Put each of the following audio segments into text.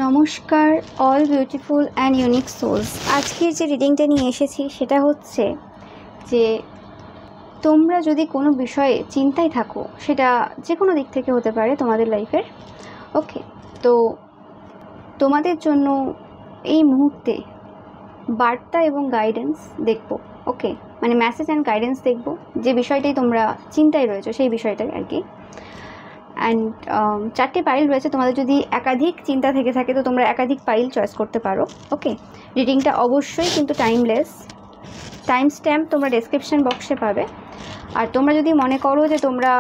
নমস্কার all beautiful and unique souls. আজকের যে রিডিংটা নিয়ে এসেছি সেটা হচ্ছে যে তোমরা যদি কোনো বিষয়ে চিন্তায় থাকো, সেটা যে কোনো দিক থেকে হতে পারে তোমাদের লাইফের, ওকে, তো তোমাদের জন্য এই মুহূর্তে বার্তা এবং গাইডেন্স দেখবো, ওকে, মানে মেসেজ অ্যান্ড গাইডেন্স দেখবো যে বিষয়টাই তোমরা চিন্তায় রয়েছো সেই বিষয়টাই আর কি। অ্যান্ড 4টে পাইল রয়েছে। তোমাদের যদি একাধিক চিন্তা থেকে থাকে তো তোমরা একাধিক পাইল চয়েস করতে পারো, ওকে। রিডিংটা অবশ্যই কিন্তু টাইমলেস, টাইম স্ট্যাম্প তোমরা ডেসক্রিপশন বক্সে পাবে। আর তোমরা যদি মনে করো যে তোমরা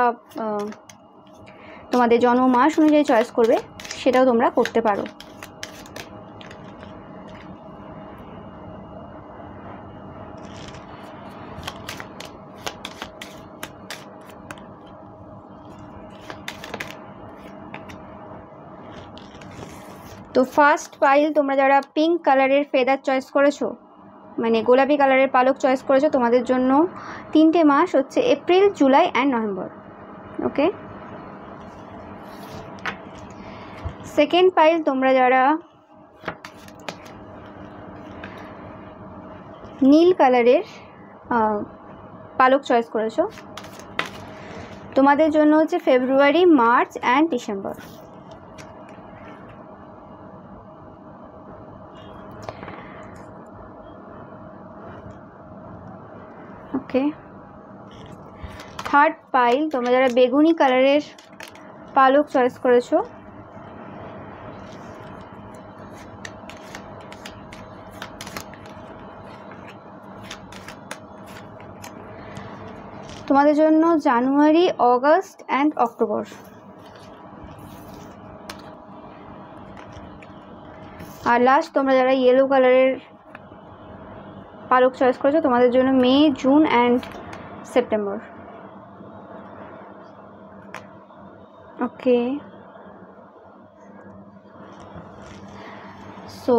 তোমাদের জন্ম মাস অনুযায়ী চয়েস করবে, সেটাও তোমরা করতে পারো। তো ফার্স্ট পাইল তোমরা যারা পিঙ্ক কালারের ফেদার চয়েস করেছো, মানে গোলাপি কালারের পালক চয়েস করেছো, তোমাদের জন্য 3টে মাস হচ্ছে April, July and November, okay. Second pile তোমরা যারা নীল কালারের পালক চয়েস করেছো, তোমাদের জন্য হচ্ছে February, March and December, okay. Third pile তোমরা যারা বেগুনি কালারের পালক চয়েস করেছো, তোমাদের জন্য জানুয়ারি, অগস্ট অ্যান্ড অক্টোবর। আর লাস্ট তোমরা যারা ইয়েলো কালারের পালক চয়েস করেছো, তোমাদের জন্য May, June and September, okay. So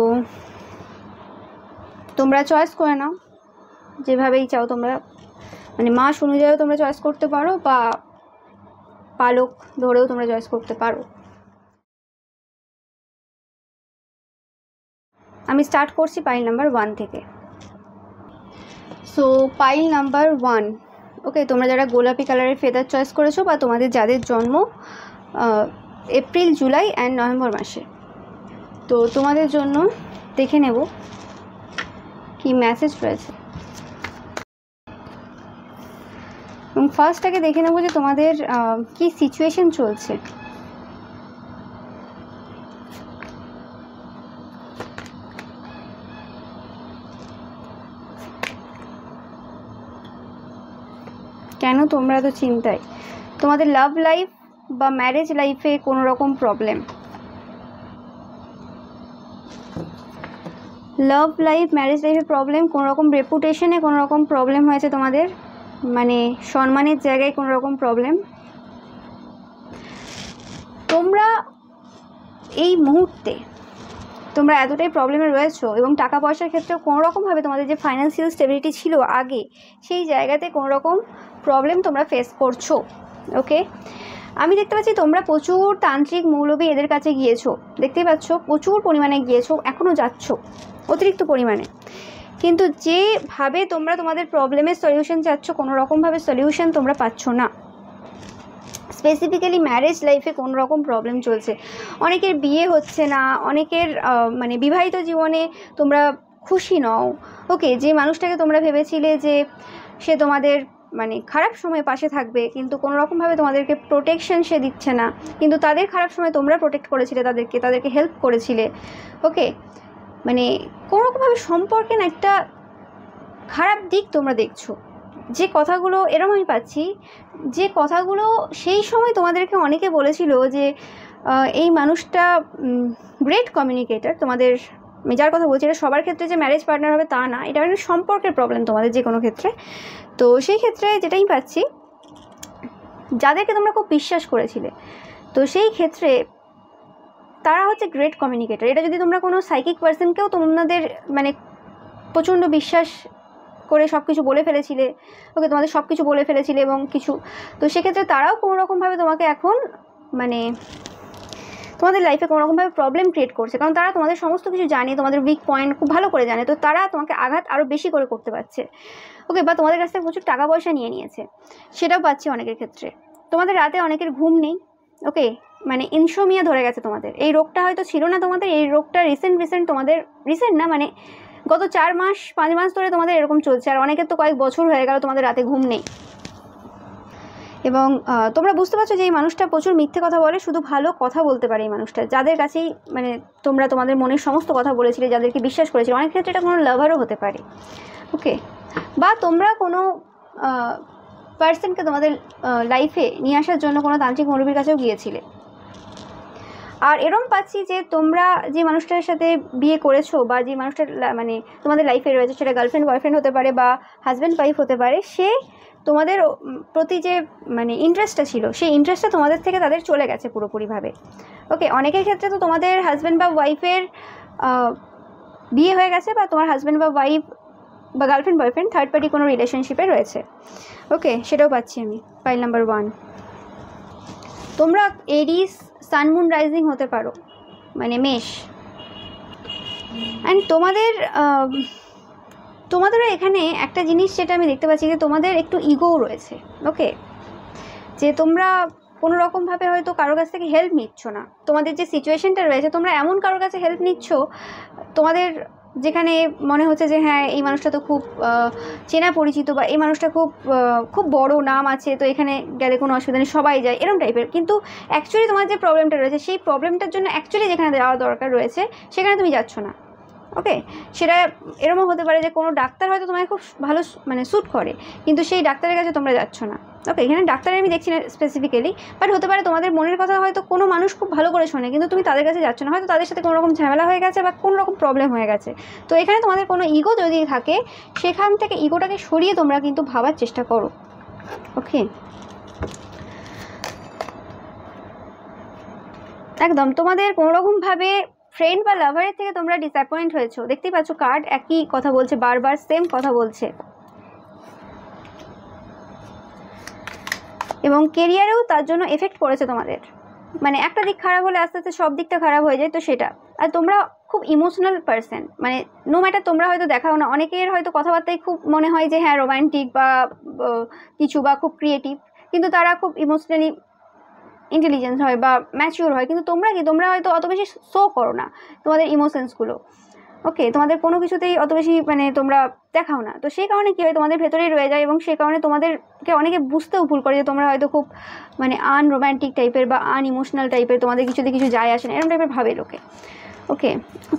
তোমরা চয়েস করে নাও যেভাবেই চাও, তোমরা মানে মাস অনুযায়ীও তোমরা চয়েস করতে পারো বা পালক ধরেও তোমরা চয়েস করতে পারো। আমি স্টার্ট করছি পাইল নাম্বার 1 থেকে। সো পাইল নাম্বার 1, ওকে, তোমরা যারা গোলাপি কালারের ফেদার চয়েস করেছো বা তোমাদের যাদের জন্ম এপ্রিল, জুলাই অ্যান্ড নভেম্বর মাসে, তো তোমাদের জন্য দেখে নেব কি মেসেজ রয়েছে। এবং ফার্স্টটাকে দেখে নেব যে তোমাদের কি সিচুয়েশন চলছে। কেন তোমরা তো চিন্তায়? তোমাদের লাভ লাইফ বা ম্যারেজ লাইফে কোনো রকম প্রবলেম, লাভ লাইফ ম্যারেজ লাইফে প্রবলেম, কোনো রকম রেপুটেশনে কোনো রকম প্রবলেম হয়েছে তোমাদের, মানে সম্মানের জায়গায় কোনো রকম প্রবলেম। তোমরা এই মুহূর্তে তোমরা এতটাই প্রবলেমে রয়েছো এবং টাকা পয়সার ক্ষেত্রেও কোনো রকমভাবে তোমাদের যে ফাইন্যান্সিয়াল স্টেবিলিটি ছিল আগে, সেই জায়গাতে কোনো রকম প্রবলেম তোমরা ফেস করছো, ওকে। আমি দেখতে পাচ্ছি তোমরা প্রচুর তান্ত্রিক, মৌলবী এদের কাছে গিয়েছো, দেখতেই পাচ্ছ প্রচুর পরিমাণে গিয়েছো, এখনও যাচ্ছ অতিরিক্ত পরিমাণে, কিন্তু যেভাবে তোমরা তোমাদের প্রবলেমের সলিউশন চাচ্ছ, কোনো রকমভাবে সলিউশন তোমরা পাচ্ছ না। স্পেসিফিক্যালি ম্যারেজ লাইফে কোনো রকম প্রবলেম চলছে, অনেকের বিয়ে হচ্ছে না, অনেকের মানে বিবাহিত জীবনে তোমরা খুশি নও, ওকে। যে মানুষটাকে তোমরা ভেবেছিলে যে সে তোমাদের মানে খারাপ সময় পাশে থাকবে, কিন্তু কোনো রকমভাবে তোমাদেরকে প্রোটেকশন সে দিচ্ছে না, কিন্তু তাদের খারাপ সময় তোমরা প্রোটেক্ট করেছিলে, তাদেরকে হেল্প করেছিলে, ওকে। মানে কোনো রকমভাবে সম্পর্কে না একটা খারাপ দিক তোমরা দেখছো। যে কথাগুলো এরকম আমি পাচ্ছি, যে কথাগুলো সেই সময় তোমাদেরকে অনেকে বলেছিল যে এই মানুষটা গ্রেট কমিউনিকেটার, তোমাদের যার কথা বলছি, এটা সবার ক্ষেত্রে যে ম্যারেজ পার্টনার হবে তা না, এটা একটা সম্পর্কের প্রবলেম তোমাদের যে কোনো ক্ষেত্রে। তো সেই ক্ষেত্রে যেটাই পাচ্ছি, যাদেরকে তোমরা খুব বিশ্বাস করেছিলে, তো সেই ক্ষেত্রে তারা হচ্ছে গ্রেট কমিউনিকেটার। এটা যদি তোমরা কোনো সাইকিক পার্সনকেও তোমাদের মানে প্রচণ্ড বিশ্বাস করে সব কিছু বলে ফেলেছিলে, ওকে, তোমাদের সব কিছু বলে ফেলেছিলে এবং কিছু, তো সেক্ষেত্রে তারাও কোনো রকমভাবে তোমাকে এখন মানে তোমাদের লাইফে কোনো রকমভাবে প্রবলেম ক্রিয়েট করছে, কারণ তারা তোমাদের সমস্ত কিছু জানে, তোমাদের উইক পয়েন্ট খুব ভালো করে জানে, তো তারা তোমাকে আঘাত আরও বেশি করে করতে পারছে। ওকে, বা তোমাদের কাছ থেকে প্রচুর টাকা পয়সা নিয়ে নিয়েছে, সেটাও পাচ্ছি অনেকের ক্ষেত্রে। তোমাদের রাতে অনেকের ঘুম নেই। ওকে, মানে ইনসোমিয়া ধরে গেছে তোমাদের। এই রোগটা হয়তো ছিল না তোমাদের, এই রোগটা রিসেন্ট তোমাদের, রিসেন্ট না মানে গত 4 মাস 5 মাস ধরে তোমাদের এরকম চলছে, আর অনেকের তো কয়েক বছর হয়ে গেল তোমাদের রাতে ঘুম নেই। এবং তোমরা বুঝতে পারছো যে এই মানুষটা প্রচুর মিথ্যে কথা বলে, শুধু ভালো কথা বলতে পারে এই মানুষটা, যাদের কাছেই মানে তোমরা তোমাদের মনের সমস্ত কথা বলেছিলে, যাদেরকে বিশ্বাস করেছিলে, অনেক ক্ষেত্রে এটা কোনো লাভারও হতে পারে। ওকে, বা তোমরা কোনো পার্সনকে তোমাদের লাইফে নিয়ে আসার জন্য কোনো তান্ত্রিক মৌলবীর কাছেও গিয়েছিলে। আর এরম পাচ্ছি যে তোমরা যে মানুষটার সাথে বিয়ে করেছো বা যে মানুষটার মানে তোমাদের লাইফে রয়েছে, সেটা গার্লফ্রেন্ড বয়ফ্রেন্ড হতে পারে বা হাজব্যান্ড ওয়াইফ হতে পারে, সে তোমাদের প্রতি যে মানে ইন্টারেস্টটা ছিল, সেই ইন্টারেস্টটা তোমাদের থেকে তাদের চলে গেছে পুরোপুরিভাবে। ওকে, অনেকের ক্ষেত্রে তো তোমাদের হাজব্যান্ড বা ওয়াইফের বিয়ে হয়ে গেছে, বা তোমার হাজব্যান্ড বা ওয়াইফ বা গার্লফ্রেন্ড বয়ফ্রেন্ড থার্ড পার্টি কোনো রিলেশনশিপে রয়েছে। ওকে, সেটাও পাচ্ছি আমি। ফাইল নাম্বার 1, তোমরা এরিস সান মুন রাইজিং হতে পারো, মানে মেষ। অ্যান্ড তোমাদেরও এখানে একটা জিনিস যেটা আমি দেখতে পাচ্ছি, যে তোমাদের একটু ইগোও রয়েছে। ওকে, যে তোমরা কোনো রকমভাবে হয়তো কারোর কাছ থেকে হেল্প নিচ্ছ না, তোমাদের যে সিচুয়েশনটা রয়েছে, তোমরা এমন কারোর কাছে হেল্প নিচ্ছ তোমাদের যেখানে মনে হচ্ছে যে হ্যাঁ এই মানুষটা তো খুব চেনা পরিচিত, বা এই মানুষটা খুব বড় নাম আছে, তো এখানে গেলে কোনো অসুবিধা নেই, সবাই যায়, এরকম টাইপের। কিন্তু অ্যাকচুয়ালি তোমার যে প্রবলেমটা রয়েছে, সেই প্রবলেমটার জন্য অ্যাকচুয়ালি যেখানে যাওয়া দরকার রয়েছে সেখানে তুমি যাচ্ছ না। ওকে, সেটা এরকমও হতে পারে যে কোনো ডাক্তার হয়তো তোমায় খুব ভালো মানে স্যুট করে, কিন্তু সেই ডাক্তারের কাছে তোমরা যাচ্ছ না। ওকে, এখানে ডাক্তারের আমি দেখছি না স্পেসিফিক্যালি, বাট হতে পারে তোমাদের মনের কথা হয়তো কোনো মানুষ খুব ভালো করে শোনে, কিন্তু তুমি তাদের কাছে যাচ্ছ না, হয়তো তাদের সাথে কোনো রকম ঝামেলা হয়ে গেছে বা কোনো রকম প্রবলেম হয়ে গেছে। তো এখানে তোমাদের কোনো ইগো যদি থাকে, সেখান থেকে ইগোটাকে সরিয়ে তোমরা কিন্তু ভাবার চেষ্টা করো। ওকে, একদম তোমাদের কোনো রকমভাবে ফ্রেন্ড বা লাভারের থেকে তোমরা ডিসঅ্যাপয়েন্ট হয়েছো। দেখতেই পাচ্ছ কার্ড একই কথা বলছে, বারবার সেম কথা বলছে। এবং কেরিয়ারেও তার জন্য এফেক্ট পড়েছে তোমাদের, মানে একটা দিক খারাপ হলে আস্তে আস্তে সব দিকটা খারাপ হয়ে যায়, তো সেটা। আর তোমরা খুব ইমোশনাল পারসন, মানে নো ম্যাটার তোমরা হয়তো দেখাও না, অনেকের হয়তো কথাবার্তায় খুব মনে হয় যে হ্যাঁ রোম্যান্টিক বা কিছু বা খুব ক্রিয়েটিভ, কিন্তু তারা খুব ইমোশনালি ইন্টেলিজেন্স হয় বা ম্যাচিওর হয়, কিন্তু তোমরা হয়তো অত বেশি শো করো না তোমাদের ইমোশনসগুলো। ওকে, তোমাদের কোনো কিছুতেই অত বেশি মানে তোমরা দেখাও না, তো সেই কারণে কী হয় তোমাদের ভেতরেই রয়ে যায়, এবং সেই কারণে তোমাদেরকে অনেকে বুঝতেও ভুল করে যে তোমরা হয়তো খুব মানে আনরোম্যান্টিক টাইপের বা আনইমোশনাল টাইপের, তোমাদের কিছুতে কিছু যায় আসে না, এরকম টাইপের ভাবে লোকে। ওকে,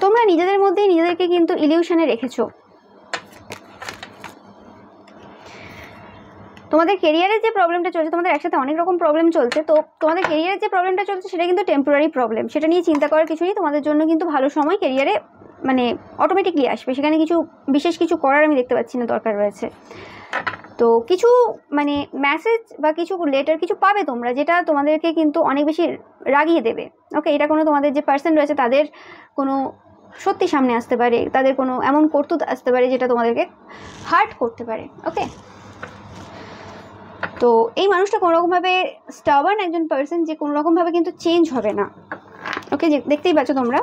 তোমরা নিজেদের মধ্যেই নিজেদেরকে কিন্তু ইলিউশনে রেখেছো। তোমাদের কেরিয়ারের যে প্রবলেমটা চলছে, তোমাদের একসাথে অনেক রকম প্রবলেম চলছে, তো তোমাদের কেরিয়ারের যে প্রবলেমটা চলছে সেটা কিন্তু টেম্পোরারি প্রবলেম, সেটা নিয়ে চিন্তা করার কিছু নেই। তোমাদের জন্য কিন্তু ভালো সময় কেরিয়ারে মানে অটোমেটিকলি আসবে, সেখানে কিছু বিশেষ কিছু করার আমি দেখতে পাচ্ছি না দরকার রয়েছে। তো কিছু মানে মেসেজ বা কিছু লেটার কিছু পাবে তোমরা, যেটা তোমাদেরকে কিন্তু অনেক বেশি রাগিয়ে দেবে। ওকে, এটা কোনো তোমাদের যে পার্সন রয়েছে তাদের কোনো সত্যি সামনে আসতে পারে, তাদের কোনো এমন করতুত আসতে পারে যেটা তোমাদেরকে হার্ট করতে পারে। ওকে, তো এই মানুষটা কোনোরকমভাবে স্টাবার্ন একজন পার্সন, যে কোনোরকমভাবে কিন্তু চেঞ্জ হবে না। ওকে, দেখতেই পাচ্ছ তোমরা।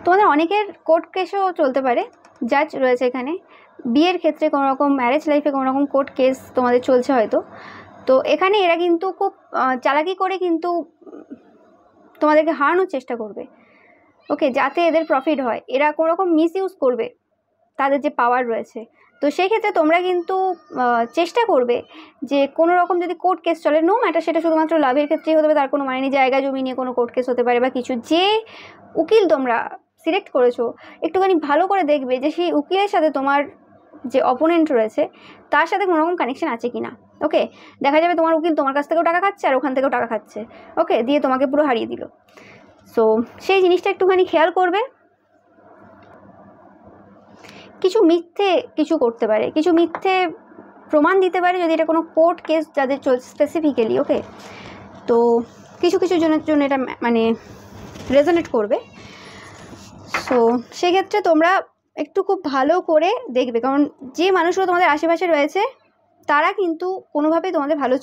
তোমাদের অনেকের কোর্ট কেসও চলতে পারে, জাজ রয়েছে এখানে, বিয়ের ক্ষেত্রে কোনো রকম, ম্যারেজ লাইফে কোনো রকম কোর্ট কেস তোমাদের চলছে হয়তো। তো এখানে এরা কিন্তু খুব চালাকি করে কিন্তু তোমাদেরকে হারানোর চেষ্টা করবে। ওকে, যাতে এদের প্রফিট হয়, এরা কোনো রকম মিসইউজ করবে তাদের যে পাওয়ার রয়েছে। তো সেই ক্ষেত্রে তোমরা কিন্তু চেষ্টা করবে যে কোনো রকম যদি কোর্ট কেস চলে, নো ম্যাটার সেটা শুধুমাত্র লাভের ক্ষেত্রেই হতে পারে, তার কোনো মানে নেই, জায়গা জমি নিয়ে কোনো কোর্ট কেস হতে পারে বা কিছু, যে উকিল তোমরা সিলেক্ট করেছো একটুখানি ভালো করে দেখবে যে সেই উকিলের সাথে তোমার যে অপোনেন্ট রয়েছে তার সাথে কোনো রকম কানেকশন আছে কি না। ওকে, দেখা যাবে তোমার উকিল তোমার কাছ থেকেও টাকা খাচ্ছে আর ওখান থেকেও টাকা খাচ্ছে। ওকে, দিয়ে তোমাকে পুরো হারিয়ে দিল। সো সেই জিনিসটা একটুখানি খেয়াল করবে। কিছু মিথ্যে কিছু করতে পারে, কিছু মিথ্যে প্রমাণ দিতে পারে যদি এটা কোনো কোর্ট কেস যাদের চলছে স্পেসিফিক্যালি। ওকে, তো কিছু কিছু জনের জন্য এটা মানে রেজোনেট করবে। সো সেক্ষেত্রে তোমরা একটু খুব ভালো করে দেখবে, কারণ যে মানুষগুলো তোমাদের আশেপাশে রয়েছে তারা কিন্তু কোনোভাবেই তোমাদের ভালো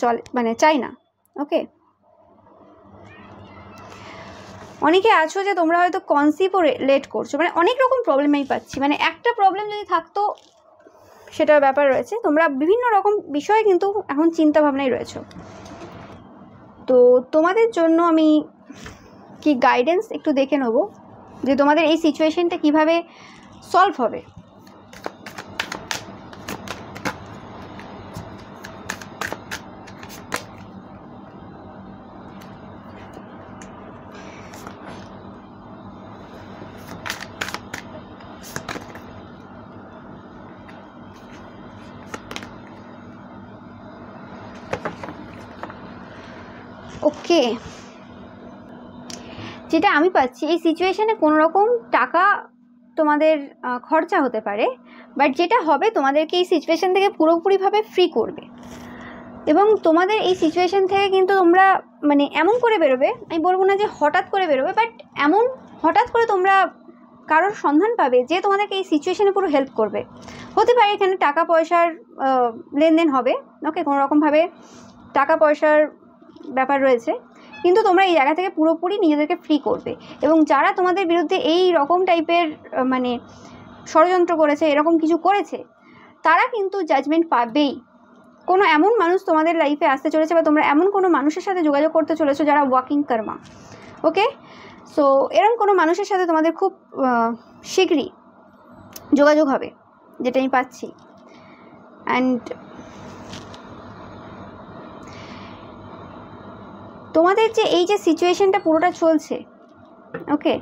চায় না। ওকে, অনেকে আছো যে তোমরা হয়তো কনসিভও লেট করছো, মানে অনেক রকম প্রবলেম আমি পাচ্ছি। মানে একটা প্রবলেম যদি থাকতো সেটার ব্যাপার রয়েছে, তোমরা বিভিন্ন রকম বিষয়ে কিন্তু এখন চিন্তা ভাবনায় রয়েছো। তো তোমাদের জন্য আমি কি গাইডেন্স একটু দেখে নেব যে তোমাদের এই সিচুয়েশনটা কিভাবে সলভ হবে। ওকে, যেটা আমি পাচ্ছি এই সিচুয়েশনে কোনো রকম টাকা তোমাদের খরচা হতে পারে, বাট যেটা হবে তোমাদেরকে এই সিচুয়েশন থেকে পুরোপুরিভাবে ফ্রি করবে। এবং তোমাদের এই সিচুয়েশন থেকে কিন্তু তোমরা মানে এমন করে বেরোবে, আমি বলবো না যে হঠাৎ করে বেরোবে, বাট এমন হঠাৎ করে তোমরা কারোর সন্ধান পাবে যে তোমাদেরকে এই সিচুয়েশনে পুরো হেল্প করবে। হতে পারে এখানে টাকা পয়সার লেনদেন হবে, ওকে, কোনো রকমভাবে টাকা পয়সার ব্যাপার রয়েছে, কিন্তু তোমরা এই জায়গা থেকে পুরোপুরি নিজেদেরকে ফ্রি করবে। এবং যারা তোমাদের বিরুদ্ধে এই রকম টাইপের মানে ষড়যন্ত্র করেছে, এরকম কিছু করেছে, তারা কিন্তু জাজমেন্ট পাবেই। কোনো এমন মানুষ তোমাদের লাইফে আসতে চলেছে বা তোমরা এমন কোনো মানুষের সাথে যোগাযোগ করতে চলেছো যারা ওয়াকিং কর্মা। ওকে, সো এরকম কোনো মানুষের সাথে তোমাদের খুব শীঘ্রই যোগাযোগ হবে, যেটা আমি পাচ্ছি। অ্যান্ড তোমাদের যে এই যে সিচুয়েশনটা পুরোটা চলছে, ওকে,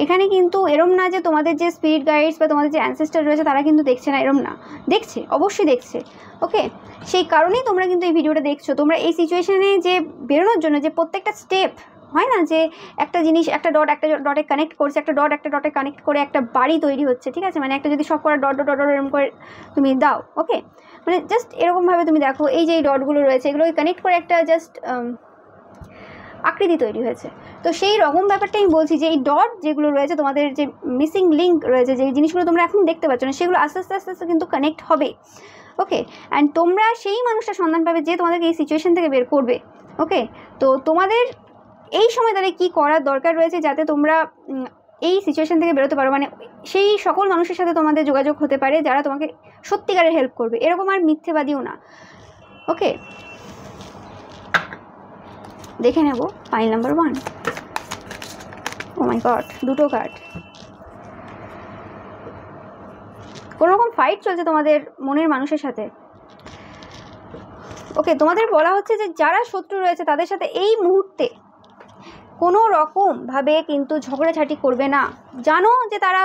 এখানে কিন্তু এরম না যে তোমাদের যে স্পিরিট গাইডস বা তোমাদের যে অ্যানসেস্টার রয়েছে তারা কিন্তু দেখছে না, এরম না, দেখছে, অবশ্যই দেখছে। ওকে, সেই কারণেই তোমরা কিন্তু এই ভিডিওটা দেখছো। তোমরা এই সিচুয়েশনে যে বেরোনোর জন্য যে প্রত্যেকটা স্টেপ হয় না, যে একটা জিনিস একটা ডটে কানেক্ট করছে, একটা ডটে কানেক্ট করে একটা বাড়ি তৈরি হচ্ছে, ঠিক আছে, মানে একটা যদি সব করা ডট এরকম করে তুমি দাও, ওকে, মানে জাস্ট এরকমভাবে তুমি দেখো এই যে এই ডটগুলো রয়েছে এগুলোকে কানেক্ট করে একটা জাস্ট আকৃতি তৈরি হয়েছে। তো সেই রকম ব্যাপারটা আমি বলছি যে এই ডট যেগুলো রয়েছে, তোমাদের যে মিসিং লিঙ্ক রয়েছে, যে জিনিসগুলো তোমরা এখন দেখতে পাচ্ছ না, সেগুলো আস্তে আস্তে কিন্তু কানেক্ট হবে। ওকে, অ্যান্ড তোমরা সেই মানুষটা সন্ধান পাবে যে তোমাদেরকে এই সিচুয়েশন থেকে বের করবে। ওকে, তো তোমাদের এই সময় তাহলে কী করার দরকার রয়েছে যাতে তোমরা এই সিচুয়েশন থেকে বেরোতে পারো, মানে সেই সকল মানুষের সাথে তোমাদের যোগাযোগ হতে পারে যারা তোমাকে সত্যিকারের হেল্প করবে, এরকম আর মিথ্যেবাদীও না। ওকে, দেখে নেব পাইল নাম্বার 1। ও মাই গড, দুটো কার্ড। কোনো রকম ফাইট চলছে তোমাদের মনের মানুষের সাথে। ওকে, তোমাদের বলা হচ্ছে যে যারা শত্রু রয়েছে তাদের সাথে এই মুহূর্তে কোনো রকমভাবে কিন্তু ঝগড়াঝাটি করবে না। জানো যে তারা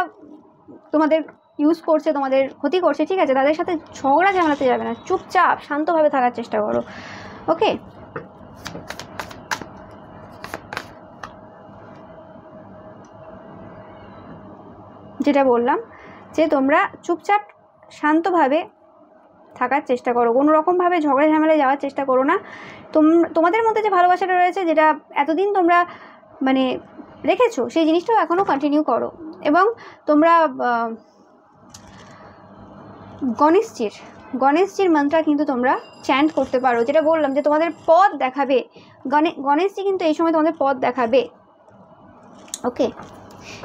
তোমাদের ইউজ করছে, তোমাদের ক্ষতি করছে, ঠিক আছে, তাদের সাথে ঝগড়া ঝামেলাতে যাবে না, চুপচাপ শান্তভাবে থাকার চেষ্টা করো। ওকে, যেটা বললাম যে তোমরা চুপচাপ শান্তভাবে থাকার চেষ্টা করো, কোনো রকমভাবে ঝগড়া ঝামেলায় যাওয়ার চেষ্টা করো না। তোমাদের মধ্যে যে ভালোবাসাটা রয়েছে, যেটা এতদিন তোমরা মানে রেখেছো, সেই জিনিসটাও এখনও কন্টিনিউ করো। এবং তোমরা গণেশজির মন্ত্র কিন্তু তোমরা চ্যান্ট করতে পারো, যেটা বললাম যে তোমাদের পথ দেখাবে। গণেশজি কিন্তু এই সময় তোমাদের পথ দেখাবে। ওকে,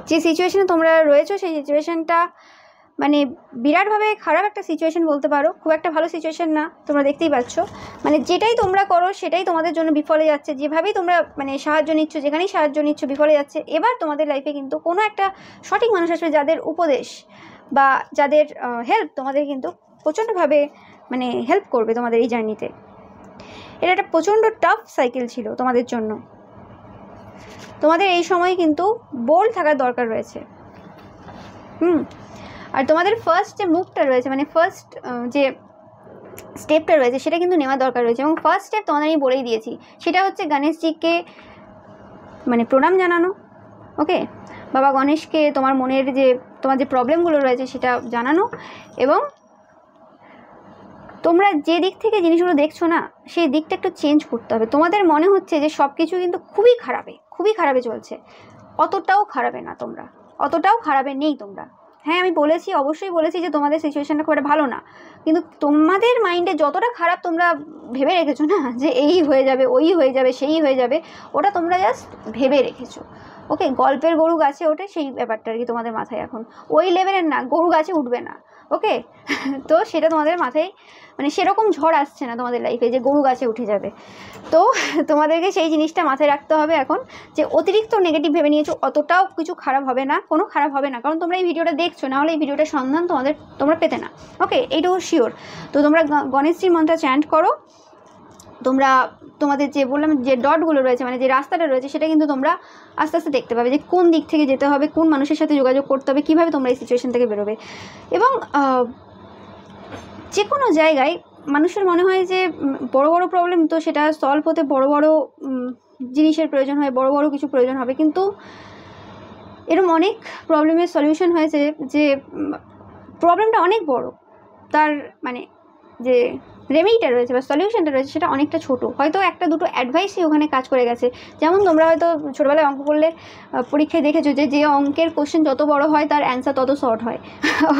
যে সিচুয়েশনে তোমরা রয়েছো সেই সিচুয়েশনটা মানে বিরাটভাবে খারাপ একটা সিচুয়েশন বলতে পারো, খুব একটা ভালো সিচুয়েশন না, তোমরা দেখতেই পাচ্ছ। মানে যেটাই তোমরা করো সেটাই তোমাদের জন্য বিফলে যাচ্ছে, যেভাবেই তোমরা মানে সাহায্য নিচ্ছ, যেখানেই সাহায্য নিচ্ছ বিফলে যাচ্ছে। এবার তোমাদের লাইফে কিন্তু কোনো একটা সঠিক মানুষ আসবে যাদের উপদেশ বা যাদের হেল্প তোমাদের কিন্তু প্রচণ্ডভাবে মানে হেল্প করবে তোমাদের এই জার্নিতে। এটা একটা প্রচণ্ড টাফ সাইকেল ছিল তোমাদের জন্য। তোমাদের এই সময় কিন্তু বোল্ড থাকার দরকার রয়েছে। আর তোমাদের ফার্স্ট যে মুভটা রয়েছে, মানে ফার্স্ট যে স্টেপটা রয়েছে সেটা কিন্তু নেওয়ার দরকার রয়েছে। এবং ফার্স্ট স্টেপ তোমাদের আমি বলেই দিয়েছি, সেটা হচ্ছে গণেশজিকে মানে প্রণাম জানানো। ওকে, বাবা গণেশকে তোমার মনের যে তোমার যে প্রবলেমগুলো রয়েছে সেটা জানানো। এবং তোমরা যে দিক থেকে জিনিসগুলো দেখছো না, সেই দিকটা একটু চেঞ্জ করতে হবে। তোমাদের মনে হচ্ছে যে সব কিছু কিন্তু খুবই খারাপে চলছে, অতটাও খারাপে না, তোমরা অতটাও খারাপে নেই তোমরা। হ্যাঁ, আমি বলেছি, অবশ্যই বলেছি যে তোমাদের সিচুয়েশনটা খুব একটা ভালো না, কিন্তু তোমাদের মাইন্ডে যতটা খারাপ তোমরা ভেবে রেখেছো না, যে এই হয়ে যাবে, ওই হয়ে যাবে, সেই হয়ে যাবে, ওটা তোমরা জাস্ট ভেবে রেখেছো। ওকে, গল্পের গরু গাছে ওঠে সেই ব্যাপারটা আর কি তোমাদের মাথায় এখন, ওই লেভেলের না, গরু গাছে উঠবে না। ওকে, তো সেটা তোমাদের মাথায় মানে সেরকম ঝড় আসছে না তোমাদের লাইফে যে গরু গাছে উঠে যাবে। তো তোমাদেরকে সেই জিনিসটা মাথায় রাখতে হবে এখন, যে অতিরিক্ত নেগেটিভ ভেবে নিয়েছো, অতটাও কিছু খারাপ হবে না, কোনো খারাপ হবে না, কারণ তোমরা এই ভিডিওটা দেখছো, না হলে এই ভিডিওটার সন্ধান তোমরা পেতে না। ওকে, এইটুকু শিওর। তো তোমরা গণেশজির মন্ত্র চ্যান্ট করো, তোমরা তোমাদের যে বললাম যে ডটগুলো রয়েছে, মানে যে রাস্তাটা রয়েছে, সেটা কিন্তু তোমরা আস্তে আস্তে দেখতে পাবে যে কোন দিক থেকে যেতে হবে, কোন মানুষের সাথে যোগাযোগ করতে হবে, কীভাবে তোমরা এই সিচুয়েশন থেকে বেরোবে। এবং যে কোনো জায়গায় মানুষের মনে হয় যে বড় বড় প্রবলেম, তো সেটা সলভ হতে বড় বড় জিনিসের প্রয়োজন হয়, বড় বড় কিছু প্রয়োজন হবে, কিন্তু এরকম অনেক প্রবলেমের সলিউশন হয়েছে যে প্রবলেমটা অনেক বড়, তার মানে যে রেমেডিটা রয়েছে বা সলিউশনটা রয়েছে সেটা অনেকটা ছোট, হয়তো একটা দুটো অ্যাডভাইসই ওখানে কাজ করে গেছে। যেমন তোমরা হয়তো ছোটোবেলায় অঙ্ক করলে পরীক্ষায় দেখেছো যে অঙ্কের কোশ্চেন যত বড় হয় তার অ্যান্সার তত শর্ট হয়।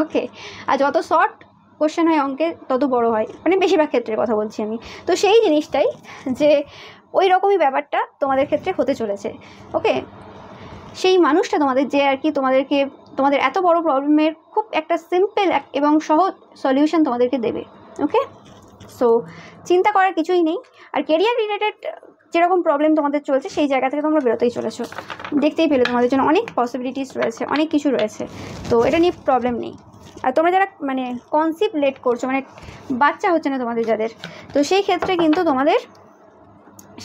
ওকে, আর যত শর্ট কোশ্চেন হয় অঙ্কে তত বড় হয়, মানে বেশিরভাগ ক্ষেত্রে কথা বলছি আমি। তো সেই জিনিসটাই যে ওই রকমই ব্যাপারটা তোমাদের ক্ষেত্রে হতে চলেছে। ওকে, সেই মানুষটা তোমাদের যে আর কি তোমাদের এত বড় প্রবলেমের খুব একটা সিম্পল এবং সহজ সলিউশন তোমাদেরকে দেবে। ওকে, সো চিন্তা করার কিছুই নেই। আর কেরিয়ার রিলেটেড যেরকম প্রবলেম তোমাদের চলছে সেই জায়গা থেকে তোমরা বেরোতেই চলেছো, দেখতেই পেলে তোমাদের জন্য অনেক পসিবিলিটিস রয়েছে, অনেক কিছু রয়েছে, তো এটা নিয়ে প্রবলেম নেই। আর তোমরা যারা মানে কনসিভ লেট করছো, মানে বাচ্চা হচ্ছে না তোমাদের যাদের, তো সেই ক্ষেত্রে কিন্তু তোমাদের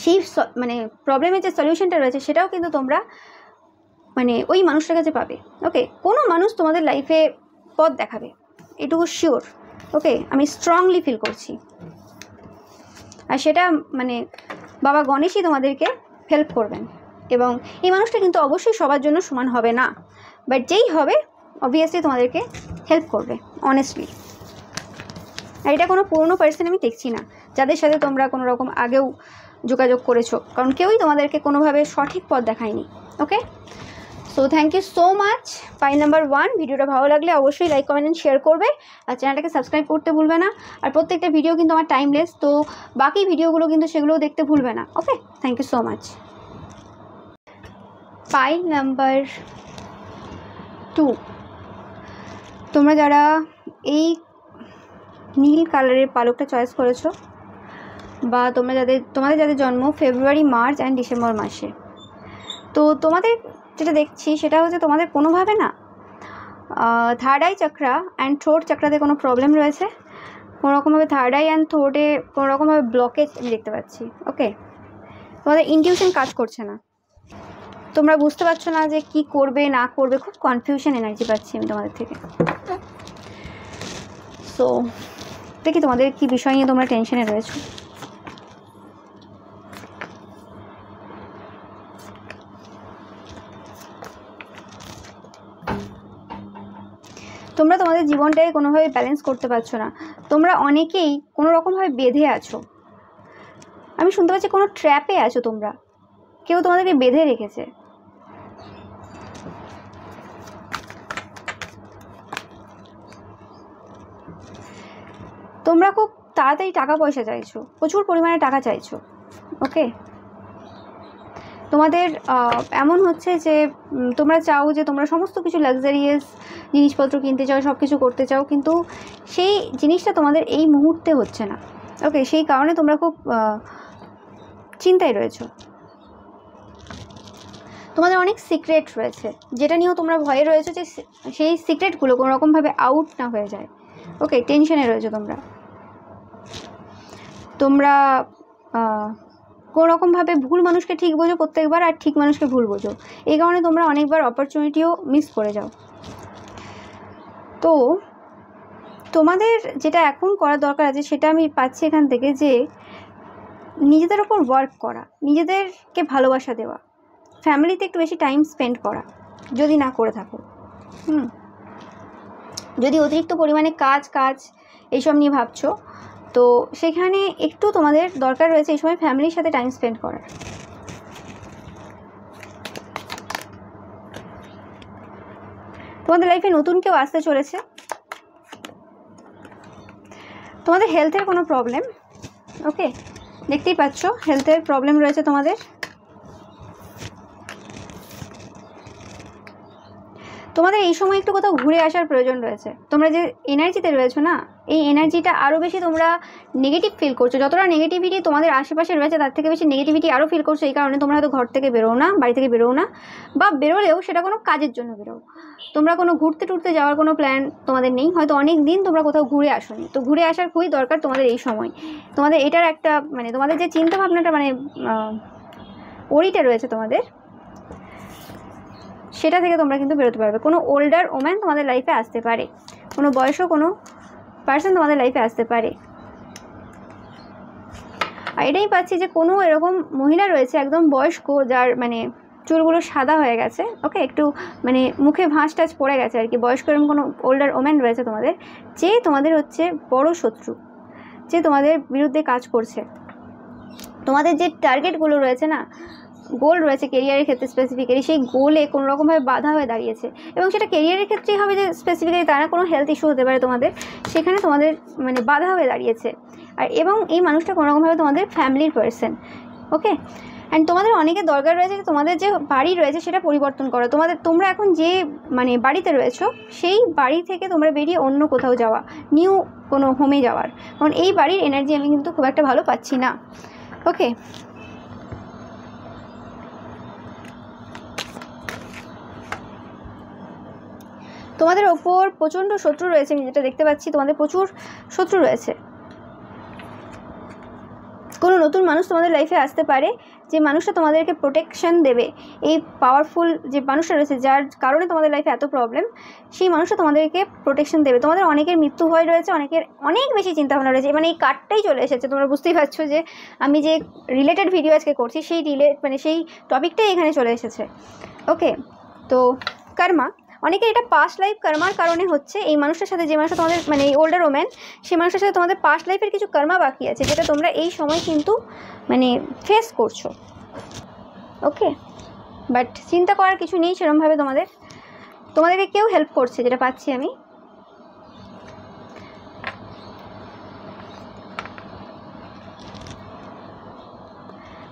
সেই মানে প্রবলেমের যে সলিউশনটা রয়েছে সেটাও কিন্তু তোমরা মানে ওই মানুষটার কাছে পাবে। ওকে, কোনো মানুষ তোমাদের লাইফে পথ দেখাবে, এটুকু শিওর। ওকে, আমি স্ট্রংলি ফিল করছি, আর সেটা মানে বাবা গণেশই তোমাদেরকে হেল্প করবেন। এবং এই মানুষটা কিন্তু অবশ্যই সবার জন্য সমান হবে না, বাট যেই হবে অবভিয়াসলি তোমাদেরকে হেল্প করবে অনেস্টলি। আর এটা কোনো পুরনো পার্সন আমি দেখছি না যাদের সাথে তোমরা কোনো রকম আগেও যোগাযোগ করেছো, কারণ কেউই তোমাদেরকে কোনোভাবে সঠিক পথ দেখায়নি। Okay, so thank you so much. Point number 1, ভিডিওটা ভালো লাগলে অবশ্যই লাইক কমেন্ট এন্ড শেয়ার করবে, আর চ্যানেলটাকে সাবস্ক্রাইব করতে ভুলবে না। আর প্রত্যেকটা ভিডিও কিন্তু আমার টাইমলেস, তো বাকি ভিডিওগুলো কিন্তু সেগুলোও দেখতে ভুলবে না। Okay, thank you so much. Point number 2, তোমরা যারা এই নীল কালারের পালকটা চয়েস করেছো, বা তোমাদের যাদের জন্ম ফেব্রুয়ারি, মার্চ অ্যান্ড ডিসেম্বর মাসে, তো তোমাদের যেটা দেখছি সেটা হচ্ছে তোমাদের কোনোভাবে না third eye chakra and throat চক্রাতে কোনো প্রবলেম রয়েছে, কোনো রকমভাবে থার্ড আই অ্যান্ড থ্রোটে কোনো রকমভাবে ব্লকেজ আমি দেখতে পাচ্ছি। ওকে, তোমাদের ইনটিউশন কাজ করছে না, তোমরা বুঝতে পারছো না যে কি করবে না করবে, খুব কনফিউশন এনার্জি পাচ্ছি আমি তোমাদের থেকে। সো দেখি তোমাদের কি বিষয় নিয়ে তোমরা টেনশনে রয়েছো। তোমরা তোমাদের জীবনটাকে কোনোভাবে ব্যালেন্স করতে পারছো না, তোমরা অনেকেই কোনো রকমভাবে বেঁধে আছো, আমি শুনতে পাচ্ছি কোনো ট্র্যাপে আছো তোমরা, কেউ তোমাদেরকে বেঁধে রেখেছে। তোমরা খুব তাড়াতাড়ি টাকা পয়সা চাইছো, প্রচুর পরিমাণে টাকা চাইছো। ওকে, তোমাদের এমন হচ্ছে যে তোমরা চাও যে তোমরা সমস্ত কিছু লাক্সারিয়াস জিনিসপত্র কিনতে চাও, সব কিছু করতে চাও, কিন্তু সেই জিনিসটা তোমাদের এই মুহূর্তে হচ্ছে না। ওকে, সেই কারণে তোমরা খুব চিন্তায় রয়েছো। তোমাদের অনেক সিক্রেট রয়েছে যেটা নিয়েও তোমরা ভয়ে রয়েছো যে সেই সিক্রেটগুলো কোনো রকমভাবে আউট না হয়ে যায়। ওকে, টেনশনে রয়েছো তোমরা কোনো রকমভাবে ভুল মানুষকে ঠিক বোঝো প্রত্যেকবার, আর ঠিক মানুষকে ভুল বোঝো, এই কারণে তোমরা অনেকবার অপরচুনিটিও মিস করে যাও। তো তোমাদের যেটা এখন করা দরকার আছে সেটা আমি পাচ্ছি এখান থেকে, যে নিজেদের ওপর ওয়ার্ক করা, নিজেদেরকে ভালোবাসা দেওয়া, ফ্যামিলিতে একটু বেশি টাইম স্পেন্ড করা যদি না করে থাকো। যদি অতিরিক্ত পরিমাণে কাজ এইসব নিয়ে ভাবছো, তো সেখানে একটু তোমাদের দরকার রয়েছে এই সময় ফ্যামিলির সাথে টাইম স্পেন্ড করার। তোমাদের লাইফে নতুন কেউ আসতে চলেছে, তোমাদের হেলথের কোনো প্রবলেম, ওকে, দেখতেই পাচ্ছ হেলথের প্রবলেম রয়েছে তোমাদের। তোমাদের এই সময় একটু কোথাও ঘুরে আসার প্রয়োজন রয়েছে। তোমরা যে এনার্জিতে রয়েছো না, এই এনার্জিটা আরও বেশি তোমরা নেগেটিভ ফিল করছো। যতটা নেগেটিভিটি তোমাদের আশেপাশে রয়েছে তার থেকে বেশি নেগেটিভিটি আরও ফিল করছো। এই কারণে তোমরা হয়তো ঘর থেকে বেরো না, বাড়ি থেকে বেরো না, বা বেরোলেও সেটা কোনো কাজের জন্য বেরো। তোমরা কোনো ঘুরতে টুরতে যাওয়ার কোনো প্ল্যান তোমাদের নেই, হয়তো অনেক দিন তোমরা কোথাও ঘুরে আসোনি। তো ঘুরে আসার খুবই দরকার তোমাদের এই সময়। তোমাদের এটার একটা মানে তোমাদের যে চিন্তাভাবনাটা মানে ওরিটা রয়েছে তোমাদের, সেটা থেকে তোমরা কিন্তু বেরোতে পারবে। কোনো ওল্ডার ওম্যান তোমাদের লাইফে আসতে পারে, কোনো বয়স্ক কোনো পার্সন তোমাদের লাইফে আসতে পারে। আর এটাই পাচ্ছি যে কোনো এরকম মহিলা রয়েছে একদম বয়স্ক, যার মানে চুলগুলো সাদা হয়ে গেছে, ওকে, একটু মানে মুখে ভাঁজ টাচ পড়ে গেছে আর কি। বয়স্ক এরকম কোনো ওল্ডার ওম্যান রয়েছে তোমাদের, যে তোমাদের হচ্ছে বড় শত্রু, যে তোমাদের বিরুদ্ধে কাজ করছে। তোমাদের যে টার্গেটগুলো রয়েছে না, গোল রয়েছে কেরিয়ারের ক্ষেত্রে স্পেসিফিক্যালি, সেই গোলে কোনো রকমভাবে বাধা হয়ে দাঁড়িয়েছে। এবং সেটা কেরিয়ারের ক্ষেত্রেই হবে যে স্পেসিফিক্যালি, তারা কোনো হেলথ ইস্যু হতে পারে তোমাদের, সেখানে তোমাদের মানে বাধা হয়ে দাঁড়িয়েছে। আর এবং এই মানুষটা কোনো রকমভাবে তোমাদের ফ্যামিলির পার্সন, ওকে। অ্যান্ড তোমাদের অনেকের দরকার রয়েছে যে তোমাদের যে বাড়ি রয়েছে সেটা পরিবর্তন করো। তোমরা এখন যে মানে বাড়িতে রয়েছো, সেই বাড়ি থেকে তোমরা বেরিয়ে অন্য কোথাও যাওয়া, নিউ কোনো হোমে যাওয়ার। কারণ এই বাড়ির এনার্জি আমি কিন্তু খুব একটা ভালো পাচ্ছি না, ওকে। তোমাদের ওপর প্রচণ্ড শত্রু রয়েছে, আমি যেটা দেখতে পাচ্ছি তোমাদের প্রচুর শত্রু রয়েছে। কোনো নতুন মানুষ তোমাদের লাইফে আসতে পারে, যে মানুষটা তোমাদেরকে প্রোটেকশন দেবে। এই পাওয়ারফুল যে মানুষটা রয়েছে, যার কারণে তোমাদের লাইফে এত প্রবলেম, সেই মানুষটা তোমাদেরকে প্রোটেকশন দেবে। তোমাদের অনেকের মৃত্যু ভয় রয়েছে, অনেকের অনেক বেশি চিন্তাভাবনা রয়েছে। মানে এই কার্ডটাই চলে এসেছে, তোমরা বুঝতেই পারছো যে আমি যে রিলেটেড ভিডিও আজকে করছি সেই সেই টপিকটাই এখানে চলে এসেছে, ওকে। তো কর্মা, অনেকের এটা পাস্ট লাইফ কর্মার কারণে হচ্ছে। এই মানুষটার সাথে, যে মানুষটা তোমাদের মানে এই ওল্ডার ওম্যান, সেই মানুষটার সাথে তোমাদের পাস্ট লাইফের কিছু কর্মা বাকি আছে, যেটা তোমরা এই সময় কিন্তু মানে ফেস করছো, ওকে। বাট চিন্তা করার কিছু নেই সেরকমভাবে। তোমাদেরকে কেউ হেল্প করছে, যেটা পাচ্ছি আমি।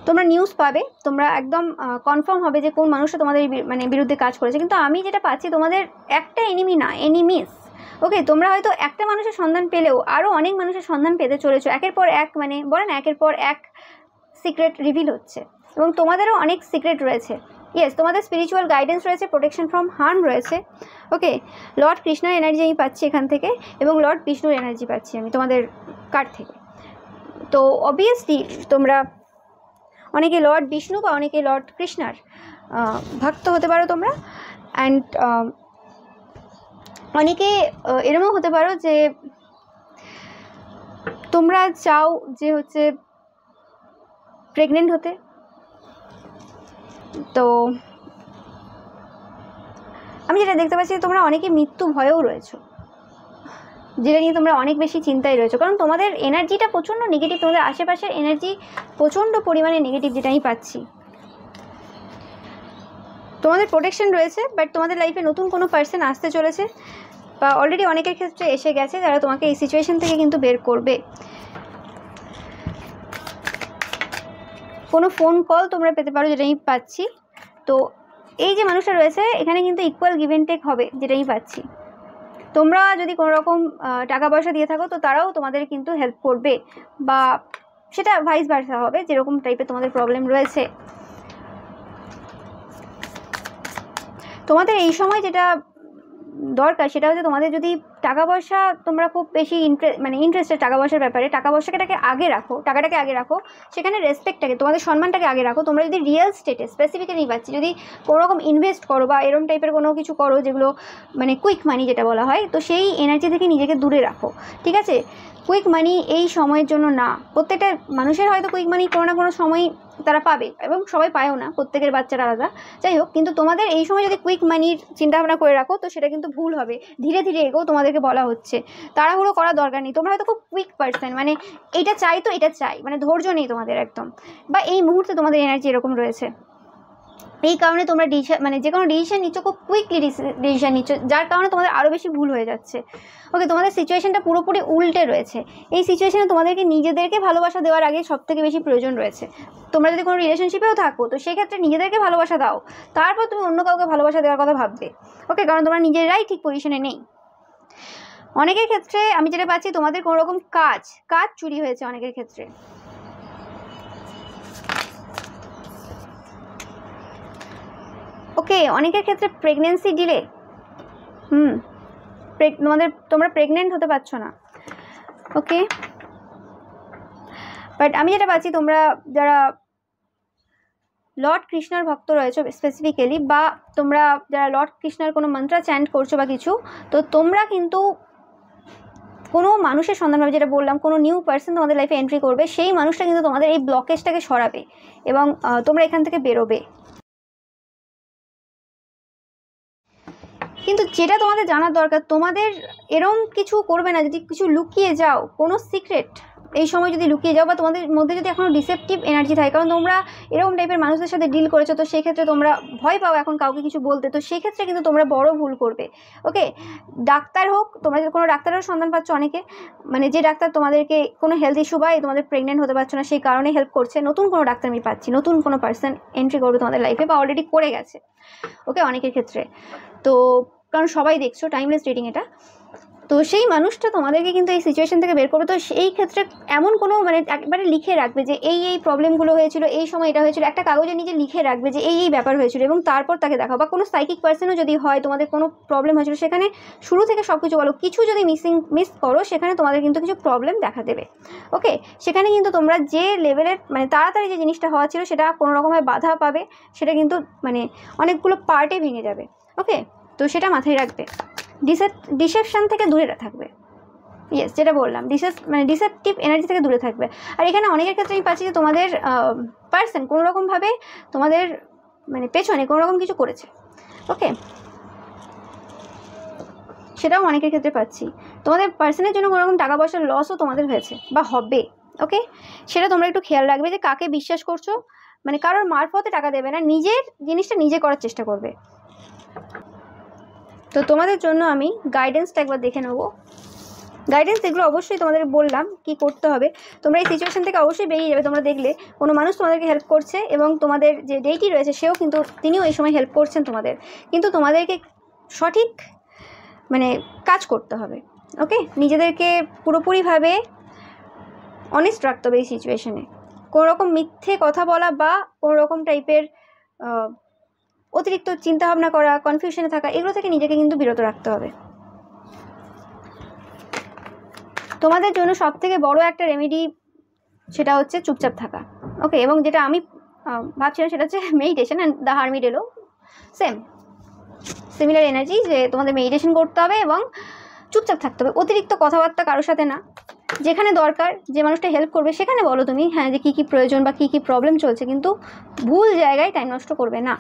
তোমরা নিউজ পাবে, তোমরা একদম কনফার্ম হবে যে কোন মানুষটা তোমাদের মানে বিরুদ্ধে কাজ করেছে। কিন্তু আমি যেটা পাচ্ছি, তোমাদের একটা এনিমি না, এনিমিস, ওকে। তোমরা হয়তো একটা মানুষের সন্ধান পেলেও আরও অনেক মানুষের সন্ধান পেতে চলেছো। একের পর এক মানে বলে না, একের পর এক সিক্রেট রিভিল হচ্ছে, এবং তোমাদেরও অনেক সিক্রেট রয়েছে। ইয়েস, তোমাদের স্পিরিচুয়াল গাইডেন্স রয়েছে, প্রোটেকশন ফ্রম হার্ম রয়েছে, ওকে। লর্ড কৃষ্ণার এনার্জি আমি পাচ্ছি এখান থেকে, এবং লর্ড বিষ্ণুর এনার্জি পাচ্ছি আমি তোমাদের কার্ড থেকে। তো অবভিয়াসলি তোমরা অনেকে লর্ড বিষ্ণু বা অনেকে লর্ড কৃষ্ণার ভক্ত হতে পারো তোমরা। অ্যান্ড অনেকে এরকমও হতে পারো যে তোমরা চাও যে হচ্ছে প্রেগনেন্ট হতে। তো আমি যেটা দেখতে পাচ্ছি, তোমরা অনেকে মৃত্যু ভয়েও রয়েছো, যেটা নিয়ে তোমরা অনেক বেশি চিন্তায় রয়েছো। কারণ তোমাদের এনার্জিটা প্রচণ্ড নেগেটিভ, তোমাদের আশেপাশের এনার্জি প্রচণ্ড পরিমাণে নেগেটিভ, যেটা আমি পাচ্ছি। তোমাদের প্রোটেকশন রয়েছে, বাট তোমাদের লাইফে নতুন কোনো পার্সন আসতে চলেছে, বা অলরেডি অনেকের ক্ষেত্রে এসে গেছে, যারা তোমাকে এই সিচুয়েশন থেকে কিন্তু বের করবে। কোনো ফোন কল তোমরা পেতে পারো, যেটা আমি পাচ্ছি। তো এই যে মানুষটা রয়েছে এখানে কিন্তু ইকুয়াল গিভ অ্যান্ড টেক হবে, যেটা আমি পাচ্ছি। তোমরা যদি কোনো রকম টাকা পয়সা দিয়ে থাকো, তো তারাও তোমাদের কিন্তু হেল্প করবে, বা সেটা ভাইস ভার্সা হবে, যেরকম টাইপের তোমাদের প্রবলেম রয়েছে। তোমাদের এই সময় যেটা দরকার সেটা হচ্ছে, তোমাদের যদি টাকা পয়সা, তোমরা খুব বেশি ইন্টারেস্টেড টাকা পয়সার ব্যাপারে, টাকা পয়সাটাকে আগে রাখো, টাকাটাকে আগে রাখো, সেখানে রেসপেক্টটাকে, তোমাদের সম্মানটাকে আগে রাখো। তোমরা যদি রিয়েল স্টেটে স্পেসিফিক্যালি পাচ্ছি, যদি কোনো রকম ইনভেস্ট করো বা এরকম টাইপের কোনো কিছু করো যেগুলো মানে কুইক মানি যেটা বলা হয়, তো সেই এনার্জি থেকে নিজেকে দূরে রাখো, ঠিক আছে। কুইক মানি এই সময়ের জন্য না। প্রত্যেকটা মানুষের হয়তো কুইক মানি কোনো না কোনো সময় তারা পাবে, এবং সবাই পায়ও না, প্রত্যেকের বাচ্চারা আলাদা, যাই হোক। কিন্তু তোমাদের এই সময় যদি কুইক মানির চিন্তাভাবনা করে রাখো, তো সেটা কিন্তু ভুল হবে। ধীরে ধীরে এগোও, তোমাদেরকে বলা হচ্ছে, তাড়াহুড়ো করার দরকার নেই। তোমরা হয়তো খুব কুইক পার্সন, মানে এটা চাই তো এটা চাই, মানে ধৈর্য নেই তোমাদের একদম, বা এই মুহূর্তে তোমাদের এনার্জি এরকম রয়েছে, এই কারণে তোমরা মানে যে কোনো ডিসিশন নিচ্ছ খুব কুইকলি ডিসিশন নিচ্ছ, যার কারণে তোমাদের আরও বেশি ভুল হয়ে যাচ্ছে। ওকে, তোমাদের সিচুয়েশনটা পুরোপুরি উল্টে রয়েছে। এই সিচুয়েশনে তোমাদেরকে নিজেদেরকে ভালোবাসা দেওয়ার আগে সবথেকে বেশি প্রয়োজন রয়েছে। তোমরা যদি কোনো রিলেশনশিপেও থাকো তো সেক্ষেত্রে নিজেদেরকে ভালোবাসা দাও, তারপর তুমি অন্য কাউকে ভালোবাসা দেওয়ার কথা ভাববে। ওকে, কারণ তোমরা নিজেরাই ঠিক পজিশনে নেই। অনেকের ক্ষেত্রে আমি যেটা পাচ্ছি, তোমাদের কোনো রকম কাজ চুরি হয়েছে অনেকের ক্ষেত্রে। ওকে, অনেকের ক্ষেত্রে প্রেগনেন্সি ডিলে, তোমরা প্রেগনেন্ট হতে পারছো না। ওকে, বাট আমি যেটা পাচ্ছি, তোমরা যারা লর্ড কৃষ্ণার ভক্ত রয়েছে স্পেসিফিক্যালি, বা তোমরা যারা লর্ড কৃষ্ণার কোনো মন্ত্র চ্যান্ট করছো বা কিছু, তো তোমরা কিন্তু কোনো মানুষের সন্ধান পাবে, যেটা বললাম, কোনো নিউ পার্সন তোমাদের লাইফে এন্ট্রি করবে, সেই মানুষটা কিন্তু তোমাদের এই ব্লকেজটাকে সরাবে এবং তোমরা এখান থেকে বেরোবে। কিন্তু যেটা তোমাদের জানার দরকার, তোমাদের এরম কিছু করবে না যদি কিছু লুকিয়ে যাও, কোনো সিক্রেট এই সময় যদি লুকিয়ে যাও, বা তোমাদের মধ্যে যদি এখনও ডিসেপটিভ এনার্জি থাকে, কারণ তোমরা এরকম টাইপের মানুষদের সাথে ডিল করেছো, তো সেই ক্ষেত্রে তোমরা ভয় পাও এখন কাউকে কিছু বলতে, তো সেই ক্ষেত্রে কিন্তু তোমরা বড় ভুল করবে। ওকে, ডাক্তার হোক, তোমরা কোনো ডাক্তারেরও সন্ধান পাচ্ছ অনেকে, মানে যে ডাক্তার তোমাদেরকে কোনো হেলথ ইস্যু বা তোমাদের প্রেগনেন্ট হতে পারছো না সেই কারণে হেল্প করছে, নতুন কোনো ডাক্তার আমি পাচ্ছি, নতুন কোনো পার্সন এন্ট্রি করবে তোমাদের লাইফে বা অলরেডি করে গেছে। ওকে, অনেকের ক্ষেত্রে তো, কারণ সবাই দেখছো টাইমলেস রিডিং এটা, তো সেই মানুষটা তোমাদেরকে কিন্তু এই সিচুয়েশন থেকে বের করবে। তো সেই ক্ষেত্রে এমন কোনো মানে একবারে লিখে রাখবে যে এই প্রবলেমগুলো হয়েছিল, এই সময় এটা হয়েছিল, একটা কাগজে নিজে লিখে রাখবে যে এই ব্যাপার হয়েছিল, এবং তারপর তাকে দেখাও। বা কোনো সাইকিক পার্সনও যদি হয়, তোমাদের কোনো প্রবলেম হয়েছিল, সেখানে শুরু থেকে সব কিছু বলো, কিছু যদি মিস করো সেখানে তোমাদের কিন্তু কিছু প্রবলেম দেখা দেবে। ওকে, সেখানে কিন্তু তোমরা যে লেভেলের মানে তাড়াতাড়ি যে জিনিসটা হওয়া ছিল সেটা কোনো রকমের বাধা পাবে, সেটা কিন্তু মানে অনেকগুলো পার্টে ভেঙে যাবে। ওকে, তো সেটা মাথায় রাখবে। ডিসেপশন থেকে দূরে থাকবে। ইয়েস, যেটা বললাম, মানে ডিসেপটিভ এনার্জি থেকে দূরে থাকবে। আর এখানে অনেকের ক্ষেত্রে আমি পাচ্ছি যে তোমাদের পার্সন কোনো রকমভাবে তোমাদের মানে পেছনে কোনো রকম কিছু করেছে। ওকে, সেটাও অনেকের ক্ষেত্রে পাচ্ছি। তোমাদের পার্সনের জন্য কোনো রকম টাকা পয়সার লসও তোমাদের হয়েছে বা হবে। ওকে, সেটা তোমরা একটু খেয়াল রাখবে যে কাকে বিশ্বাস করছো, মানে কারোর মারফতে টাকা দেবে না, নিজের জিনিসটা নিজে করার চেষ্টা করবে। তো তোমাদের জন্য আমি গাইডেন্সটা একবার দেখে নেবো। গাইডেন্স এগুলো অবশ্যই তোমাদের বললাম কি করতে হবে, তোমরা এই সিচুয়েশন থেকে অবশ্যই বেরিয়ে যাবে। তোমরা দেখলে কোনো মানুষ তোমাদেরকে হেল্প করছে, এবং তোমাদের যে ডেইটি রয়েছে সেও কিন্তু তিনিও এই সময় হেল্প করছেন তোমাদের, কিন্তু তোমাদেরকে সঠিক মানে কাজ করতে হবে। ওকে, নিজেদেরকে পুরোপুরিভাবে অনেস্ট রাখতে হবে এই সিচুয়েশনে। কোনো রকম মিথ্যে কথা বলা বা কোনো রকম টাইপের অতিরিক্ত চিন্তাভাবনা করা, কনফিউশনে থাকা, এগুলো থেকে নিজেকে কিন্তু বিরত রাখতে হবে। তোমাদের জন্য সবথেকে বড় একটা রেমেডি সেটা হচ্ছে চুপচাপ থাকা। ওকে, এবং যেটা আমি ভাবছিলাম সেটা হচ্ছে মেডিটেশন, অ্যান্ড দ্য হারমিট এলো সিমিলার এনার্জি, যে তোমাদের মেডিটেশন করতে হবে এবং চুপচাপ থাকতে হবে, অতিরিক্ত কথাবার্তা কারোর সাথে না। যেখানে দরকার, যে মানুষটা হেল্প করবে সেখানে বলো তুমি হ্যাঁ যে কী কী প্রয়োজন বা কী কী প্রবলেম চলছে, কিন্তু ভুল জায়গায় টাইম নষ্ট করবে না।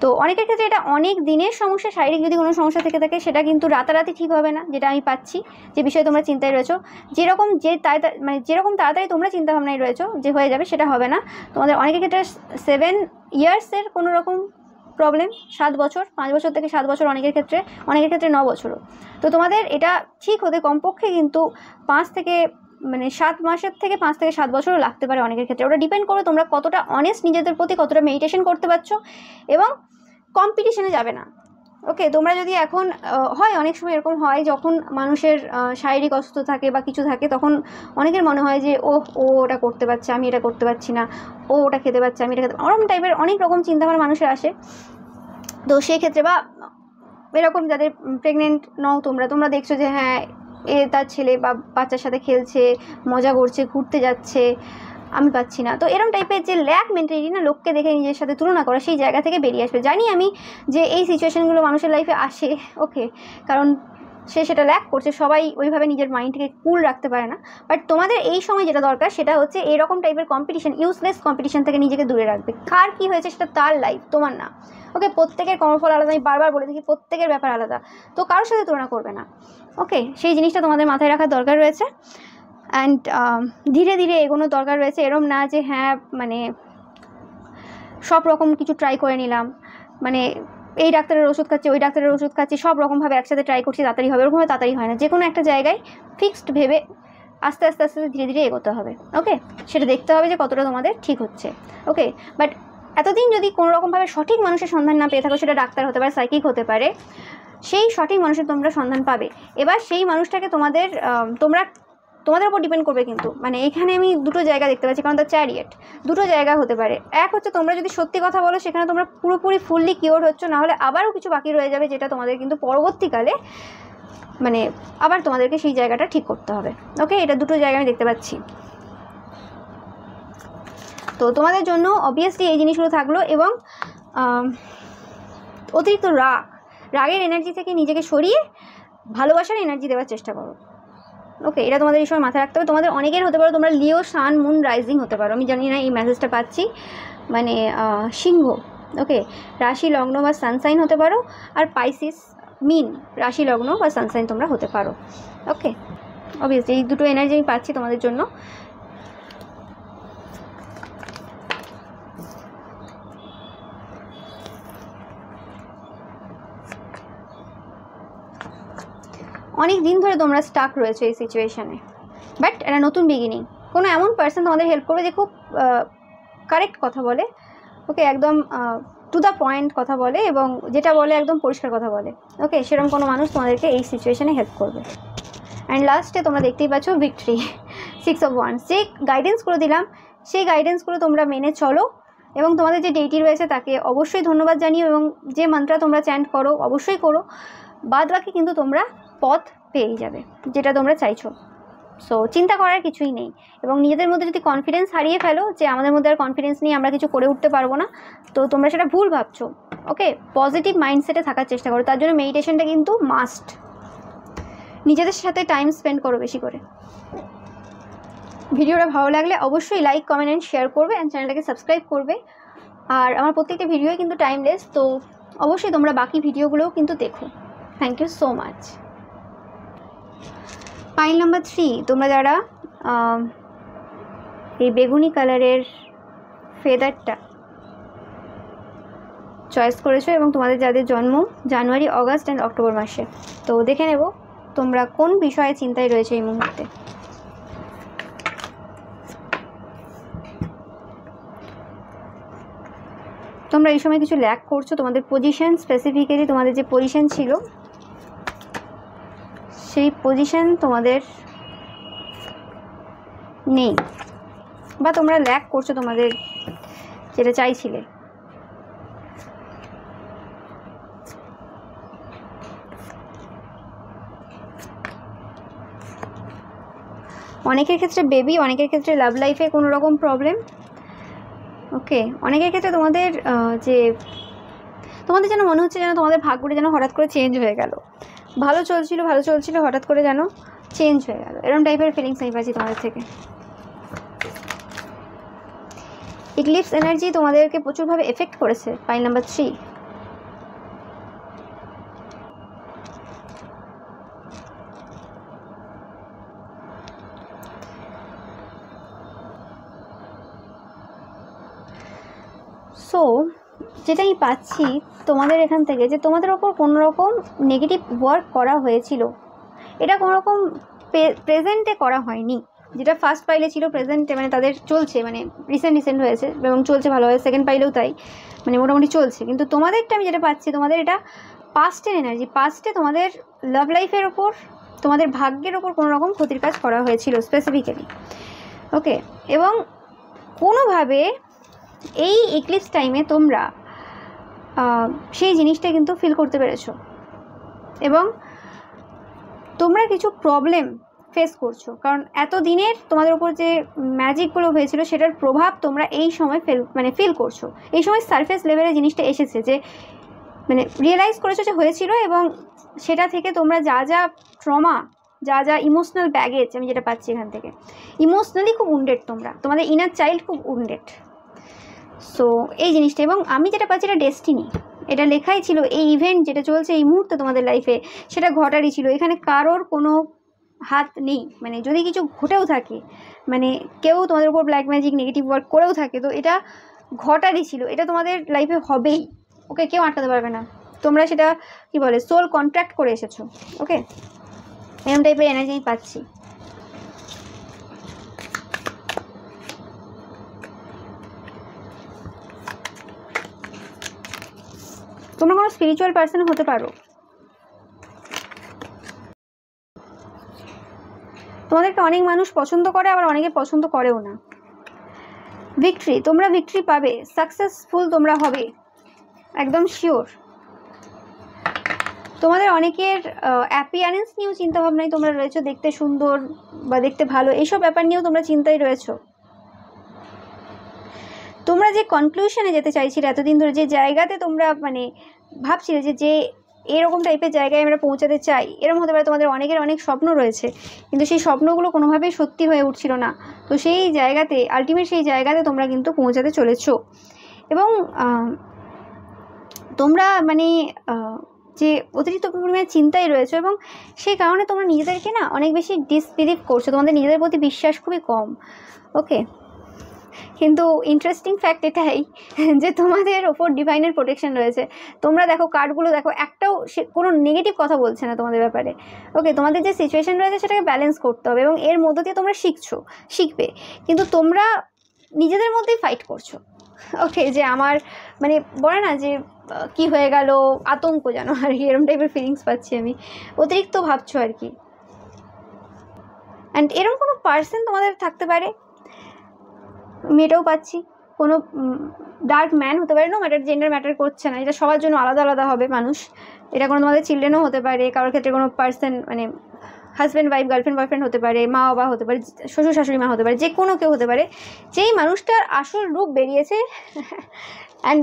তো অনেকের ক্ষেত্রে এটা অনেক দিনের সমস্যা, শারীরিক যদি কোনো সমস্যা থেকে থাকে সেটা কিন্তু রাতারাতি ঠিক হবে না, যেটা আমি পাচ্ছি, যে বিষয়ে তোমরা চিন্তায় রয়েছো, যেরকম তাড়াতাড়ি তোমরা চিন্তাভাবনায় রয়েছো যে হয়ে যাবে, সেটা হবে না। তোমাদের অনেকের ক্ষেত্রে 7 ইয়ার্সের কোনো রকম প্রবলেম, 7 বছর, 5 বছর থেকে 7 বছর, অনেকের ক্ষেত্রে 9 বছরও। তো তোমাদের এটা ঠিক হতে কমপক্ষে কিন্তু 7 মাসের থেকে 5 থেকে 7 বছরও লাগতে পারে অনেকের ক্ষেত্রে। ওটা ডিপেন্ড করে তোমরা কতটা অনেস্ট নিজেদের প্রতি, কতটা মেডিটেশন করতে পারছো, এবং কম্পিটিশনে যাবে না। ওকে, তোমরা যদি এখন হয়, অনেক সময় এরকম হয় যখন মানুষের শারীরিক অসুস্থ থাকে বা কিছু থাকে, তখন অনেকের মনে হয় যে ও ওটা করতে পারছে, আমি এটা করতে পারছি না, ও ওটা খেতে পারছে, আমি এটা খেতে, ওরকম টাইপের অনেক রকম চিন্তাভাবনা মানুষের আসে। তো সেই ক্ষেত্রে বা এরকম যাদের প্রেগনেন্ট নও তোমরা দেখছো যে হ্যাঁ তার ছেলে বা বাচ্চার সাথে খেলছে, মজা করছে, ঘুরতে যাচ্ছে, আমি পাচ্ছি না, তো এরকম টাইপের যে ল্যাক মেন্টালিটি না, লোককে দেখে নিজের সাথে তুলনা করা, সেই জায়গা থেকে বেরিয়ে আসবে। জানি আমি যে এই সিচুয়েশনগুলো মানুষের লাইফে আসে, ওকে, কারণ সে সেটা ল্যাক করছে, সবাই ওইভাবে নিজের মাইন্ডকে কুল রাখতে পারে না। বাট তোমাদের এই সময় যেটা দরকার সেটা হচ্ছে এরকম টাইপের কম্পিটিশন, ইউজলেস কম্পিটিশন থেকে নিজেকে দূরে রাখবে। কার কী হয়েছে সেটা তার লাইফ, তোমার না। ওকে, প্রত্যেকের কর্মফল আলাদা, আমি বারবার বলে দেখি প্রত্যেকের ব্যাপার আলাদা, তো কারোর সাথে তুলনা করবে না। ওকে, সেই জিনিসটা তোমাদের মাথায় রাখার দরকার রয়েছে। অ্যান্ড ধীরে ধীরে এগোনোর দরকার রয়েছে, এরম না যে হ্যাঁ মানে সব রকম কিছু ট্রাই করে নিলাম, মানে এই ডাক্তারের ওষুধ খাচ্ছি, ওই ডাক্তারের ওষুধ খাচ্ছি, সব রকমভাবে একসাথে ট্রাই করছি, তাড়াতাড়ি হবে, ওরকমভাবে তাড়াতাড়ি হয় না। যে কোনো একটা জায়গায় ফিক্সড ভেবে আস্তে আস্তে আস্তে ধীরে ধীরে এগোতে হবে। ওকে, সেটা দেখতে হবে যে কতটা তোমাদের ঠিক হচ্ছে। ওকে, বাট এতদিন যদি কোনো রকমভাবে সঠিক মানুষের সন্ধান না পেয়ে থাকো, সেটা ডাক্তার হতে পারে, সাইকিক হতে পারে, সেই সঠিক মানুষের তোমরা সন্ধান পাবে। এবার সেই মানুষটাকে তোমাদের উপর ডিপেন্ড করবে। কিন্তু মানে এখানে আমি দুটো জায়গা দেখতে পাচ্ছি, কারণ দ্য চ্যারিয়েট দুটো জায়গা হতে পারে। এক হচ্ছে তোমরা যদি সত্যি কথা বলো, সেখানে তোমরা পুরোপুরি ফুললি কিওর হচ্ছ, নাহলে আবারও কিছু বাকি রয়ে যাবে, যেটা তোমাদের কিন্তু পরবর্তীকালে মানে আবার তোমাদেরকে সেই জায়গাটা ঠিক করতে হবে। ওকে, এটা দুটো জায়গা আমি দেখতে পাচ্ছি। তো তোমাদের জন্য অবভিয়াসলি এই জিনিসগুলো থাকলো। এবং অতিরিক্ত রাগের এনার্জি থেকে নিজেকে সরিয়ে ভালোবাসার এনার্জি দেওয়ার চেষ্টা করো। ওকে, এটা তোমাদের এই সময় মাথায় রাখতে হবে। তোমাদের অনেকের হতে পারো তোমরা লিও, সান, মুন, রাইজিং হতে পারো, আমি জানি না এই মেসেজটা পাচ্ছি, মানে সিংহ। ওকে, রাশি লগ্ন বা সানসাইন হতে পারো, আর পাইসিস মিন রাশি লগ্ন বা সানসাইন তোমরা হতে পারো। ওকে, অবভিয়াসলি এই দুটো এনার্জি আমি পাচ্ছি তোমাদের জন্য। অনেক দিন ধরে তোমরা স্টাক রয়েছে এই সিচুয়েশানে, বাট এটা নতুন বিগিনিং। কোনো এমন পার্সন তোমাদের হেল্প করবে যে খুব কারেক্ট কথা বলে। ওকে, একদম টু দ্য পয়েন্ট কথা বলে, এবং যেটা বলে একদম পরিষ্কার কথা বলে। ওকে, সেরকম কোনো মানুষ তোমাদেরকে এই সিচুয়েশানে হেল্প করবে। অ্যান্ড লাস্টে তোমরা দেখতেই পাচ্ছ ভিক্টরি, 6 of Wands। যে গাইডেন্সগুলো দিলাম সেই গাইডেন্সগুলো তোমরা মেনে চলো, এবং তোমাদের যে ডেইটি রয়েছে তাকে অবশ্যই ধন্যবাদ জানিও, এবং যে মন্ত্র তোমরা চ্যান্ট করো অবশ্যই করো। বাদ বাকি কিন্তু তোমরা পথ পেয়েই যাবে, যেটা তোমরা চাইছো। সো চিন্তা করার কিছুই নেই। এবং নিজেদের মধ্যে যদি কনফিডেন্স হারিয়ে ফেলো যে আমাদের মধ্যে আর কনফিডেন্স নেই, আমরা কিছু করে উঠতে পারবো না, তো তোমরা সেটা ভুল ভাবছো। ওকে, পজিটিভ মাইন্ডসেটে থাকার চেষ্টা করো। তার জন্য মেডিটেশনটা কিন্তু মাস্ট। নিজেদের সাথে টাইম স্পেন্ড করো বেশি করে। ভিডিওটা ভালো লাগলে অবশ্যই লাইক, কমেন্ট অ্যান্ড শেয়ার করবে, অ্যান্ড চ্যানেলটাকে সাবস্ক্রাইব করবে। আর আমার প্রত্যেকটা ভিডিওই কিন্তু টাইমলেস, তো অবশ্যই তোমরা বাকি ভিডিওগুলোও কিন্তু দেখো। Thank you so much. Pile number 3, তোমরা যারা এই বেগুনি কালারের ফেদারটা চয়েস করেছো, এবং তোমাদের যাদের জন্ম জানুয়ারি, অগাস্ট অ্যান্ড অক্টোবর মাসে, তো দেখে নেব তোমরা কোন বিষয়ে চিন্তায় রয়েছে এই মুহূর্তে। তোমরা এই সময় কিছু ল্যাক করছো, তোমাদের পজিশন, স্পেসিফিক্যালি তোমাদের যে পজিশন ছিল সেই পজিশন তোমাদের নেই, বা তোমরা ল্যাক করছো তোমাদের যেটা চাইছিলে। অনেকের ক্ষেত্রে বেবি, অনেকের ক্ষেত্রে লাভ লাইফে কোনো রকম প্রবলেম। ওকে, অনেকের ক্ষেত্রে তোমাদের যেন মনে হচ্ছে যেন তোমাদের ভাগ্যটা যেন হঠাৎ করে চেঞ্জ হয়ে গেল। ভালো চলছিল, হঠাৎ করে যেন চেঞ্জ হয়ে গেল, এরকম টাইপের ফিলিংস আমি পাচ্ছি তোমাদের থেকে। ইক্লিপস এনার্জি তোমাদেরকে প্রচুরভাবে এফেক্ট করেছে। পাইল নাম্বার 3, সো যেটা আমি পাচ্ছি তোমাদের এখান থেকে, যে তোমাদের ওপর কোনো রকম নেগেটিভ ওয়ার্ক করা হয়েছিল, এটা কোনো রকম প্রেজেন্টে করা হয়নি। যেটা ফার্স্ট পাইলে ছিল প্রেজেন্টে, মানে তাদের চলছে, মানে রিসেন্ট হয়েছে এবং চলছে ভালোভাবে। সেকেন্ড পাইলেও তাই, মানে মোটামুটি চলছে। কিন্তু তোমাদেরটা আমি যেটা পাচ্ছি, তোমাদের এটা পাস্টের এনার্জি। পাস্টে তোমাদের লাভ লাইফের ওপর, তোমাদের ভাগ্যের ওপর কোনো রকম ক্ষতির কাজ করা হয়েছিল স্পেসিফিক্যালি। ওকে, এবং কোনোভাবে এই ইক্লিপস টাইমে তোমরা সেই জিনিসটা কিন্তু ফিল করতে পেরেছো, এবং তোমরা কিছু প্রবলেম ফেস করছো, কারণ এতদিনের তোমাদের উপর যে ম্যাজিকগুলো হয়েছিল সেটার প্রভাব তোমরা এই সময় ফিল করছো। এই সময় সারফেস লেভেলে জিনিসটা এসেছে, যে মানে রিয়েলাইজ করেছো যে হয়েছিল, এবং সেটা থেকে তোমরা যা ট্রমা, যা ইমোশনাল ব্যাগেজ, আমি যেটা পাচ্ছি এখান থেকে, ইমোশনালি খুব উন্ডেড, তোমাদের ইনার চাইল্ড খুব উন্ডেড। সো এই জিনিসটা, এবং আমি যেটা পাচ্ছি এটা ডেস্টিনি, এটা লেখাই ছিল। এই ইভেন্ট যেটা চলছে এই মুহূর্তে তোমাদের লাইফে, সেটা ঘটারই ছিল। এখানে কারোর কোনো হাত নেই। মানে যদি কিছু ঘটেও থাকে, মানে কেউ তোমাদের উপর ব্ল্যাক ম্যাজিক, নেগেটিভ ওয়ার্ক করেও থাকে, তো এটা ঘটারই ছিল, এটা তোমাদের লাইফে হবেই। ওকে, কেউ আটকাতে পারবে না। তোমরা সেটা কি বলে সোল কন্ট্রাক্ট করে এসেছো। ওকে, এরকম টাইপের এনার্জি আমি পাচ্ছি। তোমরা কোনো স্পিরিচুয়াল পার্সন হতে পারো, তোমাদেরকে অনেক মানুষ পছন্দ করে, আবার অনেকে পছন্দ করেও না। ভিক্টরি, তোমরা ভিক্টরি পাবে, সাকসেসফুল তোমরা হবে, একদম শিওর। তোমাদের অনেকের অ্যাপিয়ারেন্স নিয়েও চিন্তাভাবনায় তোমরা রয়েছো, দেখতে সুন্দর বা দেখতে ভালো, এইসব ব্যাপার নিয়েও তোমরা চিন্তায় রয়েছো। তোমরা যে কনক্লুশনে যেতে চাইছিলে এতদিন ধরে, যে জায়গাতে তোমরা মানে ভাবছিলে যে এরকম টাইপের জায়গায় আমরা পৌঁছাতে চাই, এরকম হতে পারে তোমাদের অনেকের অনেক স্বপ্ন রয়েছে, কিন্তু সেই স্বপ্নগুলো কোনোভাবেই সত্যি হয়ে উঠছিল না। তো সেই জায়গাতে আলটিমেট সেই জায়গাতে তোমরা কিন্তু পৌঁছাতে চলেছো। এবং তোমরা মানে যে অতিরিক্ত পরিমাণে চিন্তায় রয়েছে, এবং সেই কারণে তোমরা নিজেদেরকে না অনেক বেশি ডিসবিলিভ করছো, তোমাদের নিজেদের প্রতি বিশ্বাস খুবই কম। ওকে, কিন্তু ইন্টারেস্টিং ফ্যাক্ট এটাই যে তোমাদের ওপর ডিভাইনের প্রোটেকশন রয়েছে। তোমরা দেখো কার্ডগুলো দেখো, একটাও সে কোনো নেগেটিভ কথা বলছে না তোমাদের ব্যাপারে। ওকে, তোমাদের যে সিচুয়েশন রয়েছে সেটাকে ব্যালেন্স করতে হবে, এবং এর মধ্য দিয়ে তোমরা শিখবে, কিন্তু তোমরা নিজেদের মধ্যেই ফাইট করছো। ওকে, যে আমার মানে বলে না যে কি হয়ে গেল, আতঙ্ক যেন আর কি, এরকম টাইপের ফিলিংস পাচ্ছি আমি, অতিরিক্ত ভাবছো আর কি। অ্যান্ড এরকম কোনো পার্সন তোমাদের থাকতে পারে, মেয়েটাও পাচ্ছি, কোনো ডার্ক ম্যান হতে পারে, নো ম্যাটার, জেন্ডার ম্যাটার করছে না, এটা সবার জন্য আলাদা আলাদা হবে মানুষ। এটা কোনো তোমাদের চিলড্রেনও হতে পারে, কারোর ক্ষেত্রে কোনো পার্সন মানে হাজব্যান্ড ওয়াইফ, গার্লফ্রেন্ড বয়ফ্রেন্ড হতে পারে, মা বাবা হতে পারে, শ্বশুর শাশুড়ি মা হতে পারে, যে কোনো কেউ হতে পারে, যেই মানুষটার আসল রূপ বেরিয়েছে অ্যান্ড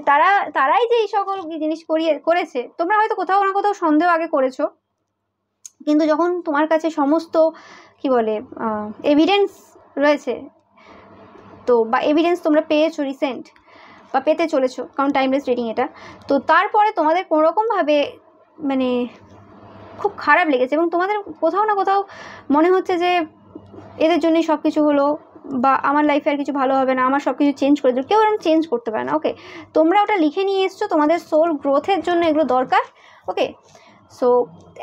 তারাই যে এই সকল জিনিস করেছে। তোমরা হয়তো কোথাও না কোথাও সন্দেহ আগে করেছো, কিন্তু যখন তোমার কাছে সমস্ত কি বলে এভিডেন্স রয়েছে, তো বা এভিডেন্স তোমরা পেয়েছো রিসেন্ট বা পেতে চলেছো, কারণ টাইমলেস রিডিং এটা, তো তারপরে তোমাদের কোনোরকমভাবে মানে খুব খারাপ লেগেছে, এবং তোমাদের কোথাও না কোথাও মনে হচ্ছে যে এদের জন্যই সব কিছু হলো, বা আমার লাইফে আর কিছু ভালো হবে না, আমার সব কিছু চেঞ্জ করে দেবে। কেউ এরকম চেঞ্জ করতে পারে না। ওকে, তোমরা ওটা লিখে নিয়ে এসছো, তোমাদের সোল গ্রোথের জন্য এগুলো দরকার। ওকে, সো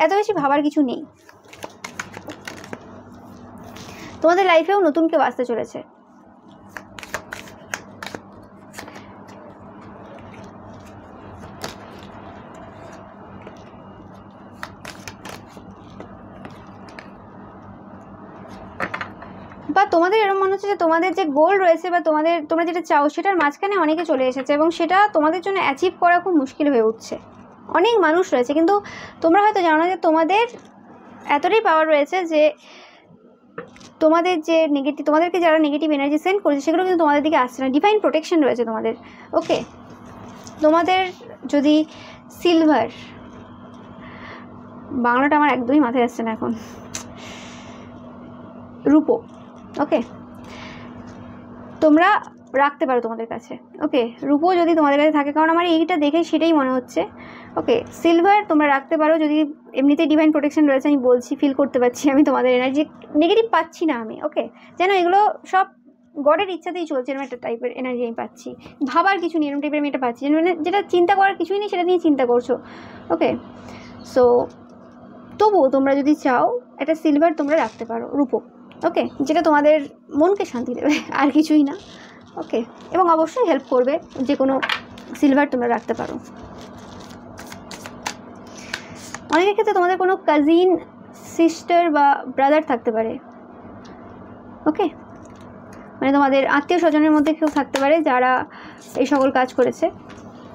এত বেশি ভাবার কিছু নেই, তোমাদের লাইফেও নতুন কেউ আসতে চলেছে। বা তোমাদের এরকম মনে হচ্ছে যে তোমাদের যে গোল রয়েছে বা তোমরা যেটা চাও সেটার মাঝখানে অনেকে চলে এসেছে, এবং সেটা তোমাদের জন্য অ্যাচিভ করা খুব মুশকিল হয়ে উঠছে। অনেক মানুষ রয়েছে, কিন্তু তোমরা হয়তো জানো না যে তোমাদের এতটাই পাওয়ার রয়েছে যে তোমাদের যে তোমাদেরকে যারা নেগেটিভ এনার্জি সেন্ড করেছে সেগুলো কিন্তু তোমাদের দিকে আসছে না। ডিভাইন প্রোটেকশন রয়েছে তোমাদের। ওকে, তোমাদের যদি সিলভার, বাংলাটা আমার একদমই মাথায় আসছে না এখন, রূপো, ওকে, তোমরা রাখতে পারো তোমাদের কাছে। ওকে, রূপো যদি তোমাদের কাছে থাকে, কারণ আমার এইটা দেখে সেটাই মনে হচ্ছে। ওকে, সিলভার তোমরা রাখতে পারো যদি এমনিতেই ডিভাইন প্রোটেকশন রয়েছে। আমি বলছি, ফিল করতে পারছি আমি তোমাদের এনার্জি, নেগেটিভ পাচ্ছি না আমি। ওকে, যেন এগুলো সব গডের ইচ্ছাতেই চলছে, এরকম একটা টাইপের এনার্জি আমি পাচ্ছি। ভাবার কিছু নেই, এরকম টাইপের আমি এটা পাচ্ছি, মানে যেটা চিন্তা করার কিছুই নেই সেটা নিয়ে চিন্তা করছো। ওকে, সো তবুও তোমরা যদি চাও একটা সিলভার তোমরা রাখতে পারো, রূপো। ওকে, যেটা তোমাদের মনকে শান্তি দেবে, আর কিছুই না। ওকে, এবং অবশ্যই হেল্প করবে, যে কোনো সিলভার তোমরা রাখতে পারো। অনেকের ক্ষেত্রে তোমাদের কোনো কাজিন, সিস্টার বা ব্রাদার থাকতে পারে। ওকে, মানে তোমাদের আত্মীয় স্বজনের মধ্যে কেউ থাকতে পারে যারা এই সকল কাজ করেছে।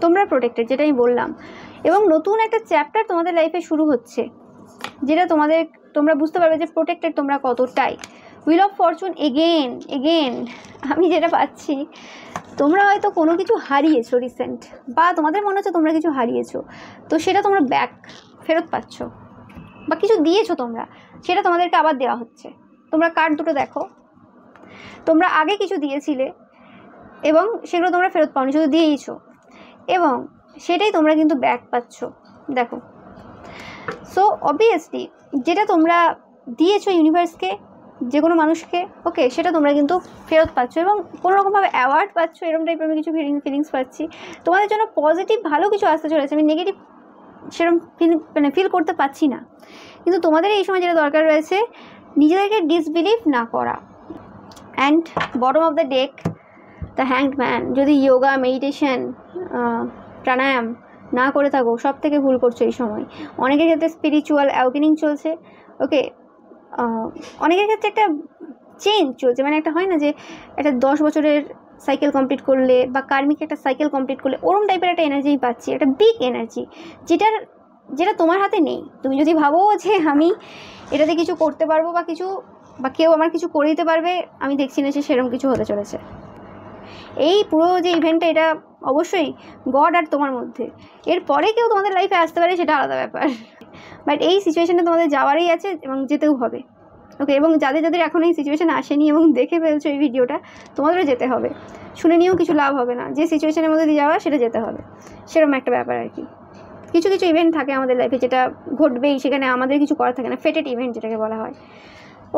তোমরা প্রোটেক্টেড, যেটা আমি বললাম, এবং নতুন একটা চ্যাপ্টার তোমাদের লাইফে শুরু হচ্ছে, যেটা তোমরা বুঝতে পারবে যে প্রোটেক্টেড তোমরা কতটাই। হুইল অফ ফরচুন এগেন আমি যেটা পাচ্ছি, তোমরা হয়তো কোনো কিছু হারিয়েছো রিসেন্ট, বা তোমাদের মনে হচ্ছে তোমরা কিছু হারিয়েছো, তো সেটা তোমরা ফেরত পাচ্ছ, বা কিছু দিয়েছো তোমরা, সেটা তোমাদেরকে আবার দেওয়া হচ্ছে। তোমরা কার্ড দুটো দেখো, তোমরা আগে কিছু দিয়েছিলে এবং সেগুলো তোমরা ফেরত পাওনি, শুধু দিয়েইছো, এবং সেটাই তোমরা কিন্তু ব্যাক পাচ্ছ। দেখো, সো অবভিয়াসলি যেটা তোমরা দিয়েছো ইউনিভার্সকে, যে কোনো মানুষকে, ওকে, সেটা তোমরা কিন্তু ফেরত পাচ্ছ এবং কোনোরকমভাবে অ্যাওয়ার্ড পাচ্ছ, এরকম টাইপের আমি কিছু ফিলিংস পাচ্ছি। তোমাদের জন্য পজিটিভ ভালো কিছু আসতে চলেছে, আমি নেগেটিভ সেরকম ফিল করতে পারছি না। কিন্তু তোমাদের এই সময় যেটা দরকার রয়েছে, নিজেদেরকে ডিসবিলিভ না করা। And bottom of the deck, the hanged man. যদি যোগা, মেডিটেশন, প্রাণায়াম না করে থাকো, সব থেকে ভুল করছো এই সময়। অনেকের ক্ষেত্রে স্পিরিচুয়াল অ্যাওয়েকেনিং চলছে, ওকে, অনেকের ক্ষেত্রে একটা চেঞ্জ চলছে, মানে একটা হয় না যে একটা 10 বছরের সাইকেল কমপ্লিট করলে বা কার্মিক একটা সাইকেল কমপ্লিট করলে ওরম টাইপের একটা এনার্জি আমি পাচ্ছি, একটা বিগ এনার্জি, যেটা তোমার হাতে নেই। তুমি যদি ভাবো যে আমি এটাতে কিছু করতে পারবো বা কেউ আমার কিছু করে দিতে পারবে, আমি দেখছি না যে সেরকম কিছু হতে চলেছে। এই পুরো যে ইভেন্টটা, এটা অবশ্যই গড আর তোমার মধ্যে। এরপরে কেউ তোমাদের লাইফে আসতে পারে, সেটা আলাদা ব্যাপার, বাট এই সিচুয়েশানে তোমাদের যাওয়ারই আছে এবং যেতেও হবে, ওকে। এবং যাদের এখন এই সিচুয়েশানে আসেনি এবং দেখে ফেলছো এই ভিডিওটা, তোমাদেরও যেতে হবে। শুনে নিয়েও কিছু লাভ হবে না, যে সিচুয়েশানের মধ্যে দিয়ে যাওয়া সেটা যেতে হবে, সেরকম একটা ব্যাপার আর কি। কিছু কিছু ইভেন্ট থাকে আমাদের লাইফে যেটা ঘটবেই, সেখানে আমাদের কিছু করার থাকে না, ফেটেড ইভেন্ট যেটাকে বলা হয়,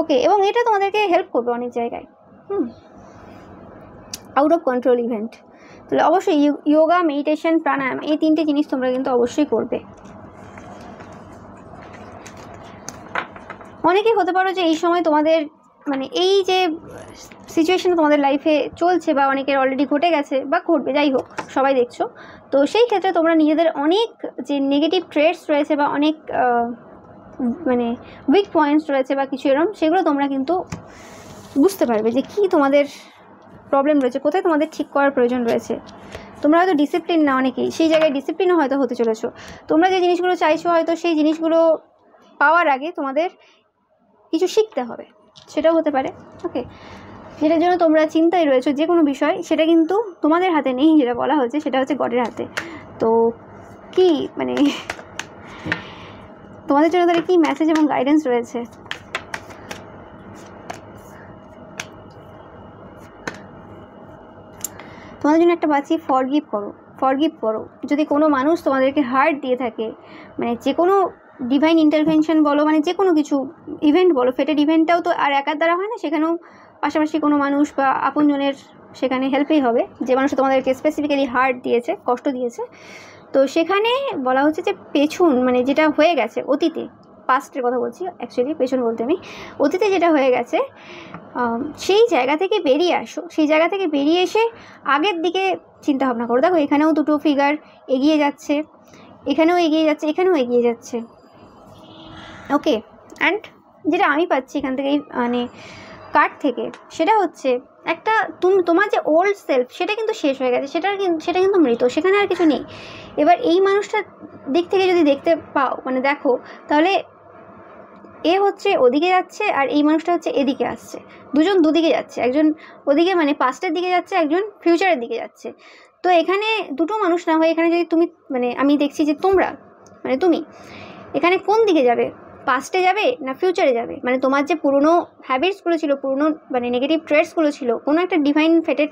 ওকে। এবং এটা তোমাদেরকে হেল্প করবে অনেক জায়গায়। আউট অফ কন্ট্রোল ইভেন্ট, তাহলে অবশ্যই যোগা, মেডিটেশন, প্রাণায়াম, এই 3টে জিনিস তোমরা কিন্তু অবশ্যই করবে। অনেকেই হতে পারো যে এই সময় তোমাদের মানে এই যে সিচুয়েশন তোমাদের লাইফে চলছে বা অনেকের অলরেডি ঘটে গেছে বা ঘটবে, যাই হোক, সবাই দেখছো। তো সেই ক্ষেত্রে তোমরা নিজেদের অনেক যে নেগেটিভ ট্রেটস রয়েছে বা অনেক মানে উইক পয়েন্টস রয়েছে বা কিছু এরকম, সেগুলো তোমরা কিন্তু বুঝতে পারবে যে কী তোমাদের প্রবলেম রয়েছে, কোথায় তোমাদের ঠিক করার প্রয়োজন রয়েছে। তোমরা হয়তো ডিসিপ্লিন না, অনেকেই সেই জায়গায় ডিসিপ্লিনও হয়তো হতে চলেছো। তোমরা যে জিনিসগুলো চাইছো, হয়তো সেই জিনিসগুলো পাওয়ার আগে তোমাদের কিছু শিখতে হবে, সেটাও হতে পারে, ওকে। যেটার জন্য তোমরা চিন্তায় রয়েছো যে কোনো বিষয়, সেটা কিন্তু তোমাদের হাতে নেই, যেটা বলা হচ্ছে সেটা হচ্ছে গডের হাতে। তো কি মানে তোমাদের জন্য তাহলে কী মেসেজ এবং গাইডেন্স রয়েছে? তোমাদের জন্য একটা পাচ্ছি, ফরগিভ করো। যদি কোনো মানুষ তোমাদেরকে হার্ট দিয়ে থাকে, মানে যে কোনো ডিভাইন ইন্টারভেনশন বলো, মানে যে কোনো কিছু ইভেন্ট বলো, ফেটেড ইভেন্টটাও তো আর একার দ্বারা হয় না, সেখানেও পাশাপাশি কোনো মানুষ বা আপনজনের সেখানে হেল্পই হবে, যে মানুষ তোমাদেরকে স্পেসিফিক্যালি হার্ট দিয়েছে, কষ্ট দিয়েছে। তো সেখানে বলা হচ্ছে যে পেছন, মানে যেটা হয়ে গেছে অতীতে, পাস্টের কথা বলছি অ্যাকচুয়ালি, পেছন বলতে আমি অতীতে যেটা হয়ে গেছে, সেই জায়গা থেকে বেরিয়ে আসো। সেই জায়গা থেকে বেরিয়ে এসে আগের দিকে চিন্তা ভাবনা করো। দেখো এখানেও দুটো ফিগার এগিয়ে যাচ্ছে, এখানেও এগিয়ে যাচ্ছে, এখানেও এগিয়ে যাচ্ছে, ওকে। অ্যান্ড যেটা আমি পাচ্ছি এখান থেকে মানে কার্ড থেকে, সেটা হচ্ছে একটা তোমার যে ওল্ড সেলফ, সেটা কিন্তু শেষ হয়ে গেছে, সেটা কিন্তু মৃত, সেখানে আর কিছু নেই। এবার এই মানুষটার দিক থেকে যদি দেখতে পাও, মানে দেখো, তাহলে এ হচ্ছে ওদিকে যাচ্ছে আর এই মানুষটা হচ্ছে এদিকে আসছে, দুজন দুদিকে যাচ্ছে, একজন ওদিকে মানে পাস্টের দিকে যাচ্ছে, একজন ফিউচারের দিকে যাচ্ছে। তো এখানে দুটো মানুষ না হয়ে এখানে যদি তুমি, মানে আমি দেখছি যে তোমরা, মানে তুমি এখানে কোন দিকে যাবে, পাস্টে যাবে না ফিউচারে যাবে, মানে তোমার যে পুরনো হ্যাবিটসগুলো ছিল, পুরনো মানে নেগেটিভ ট্রেটসগুলো ছিল, কোনো একটা ডিভাইন ফেটেড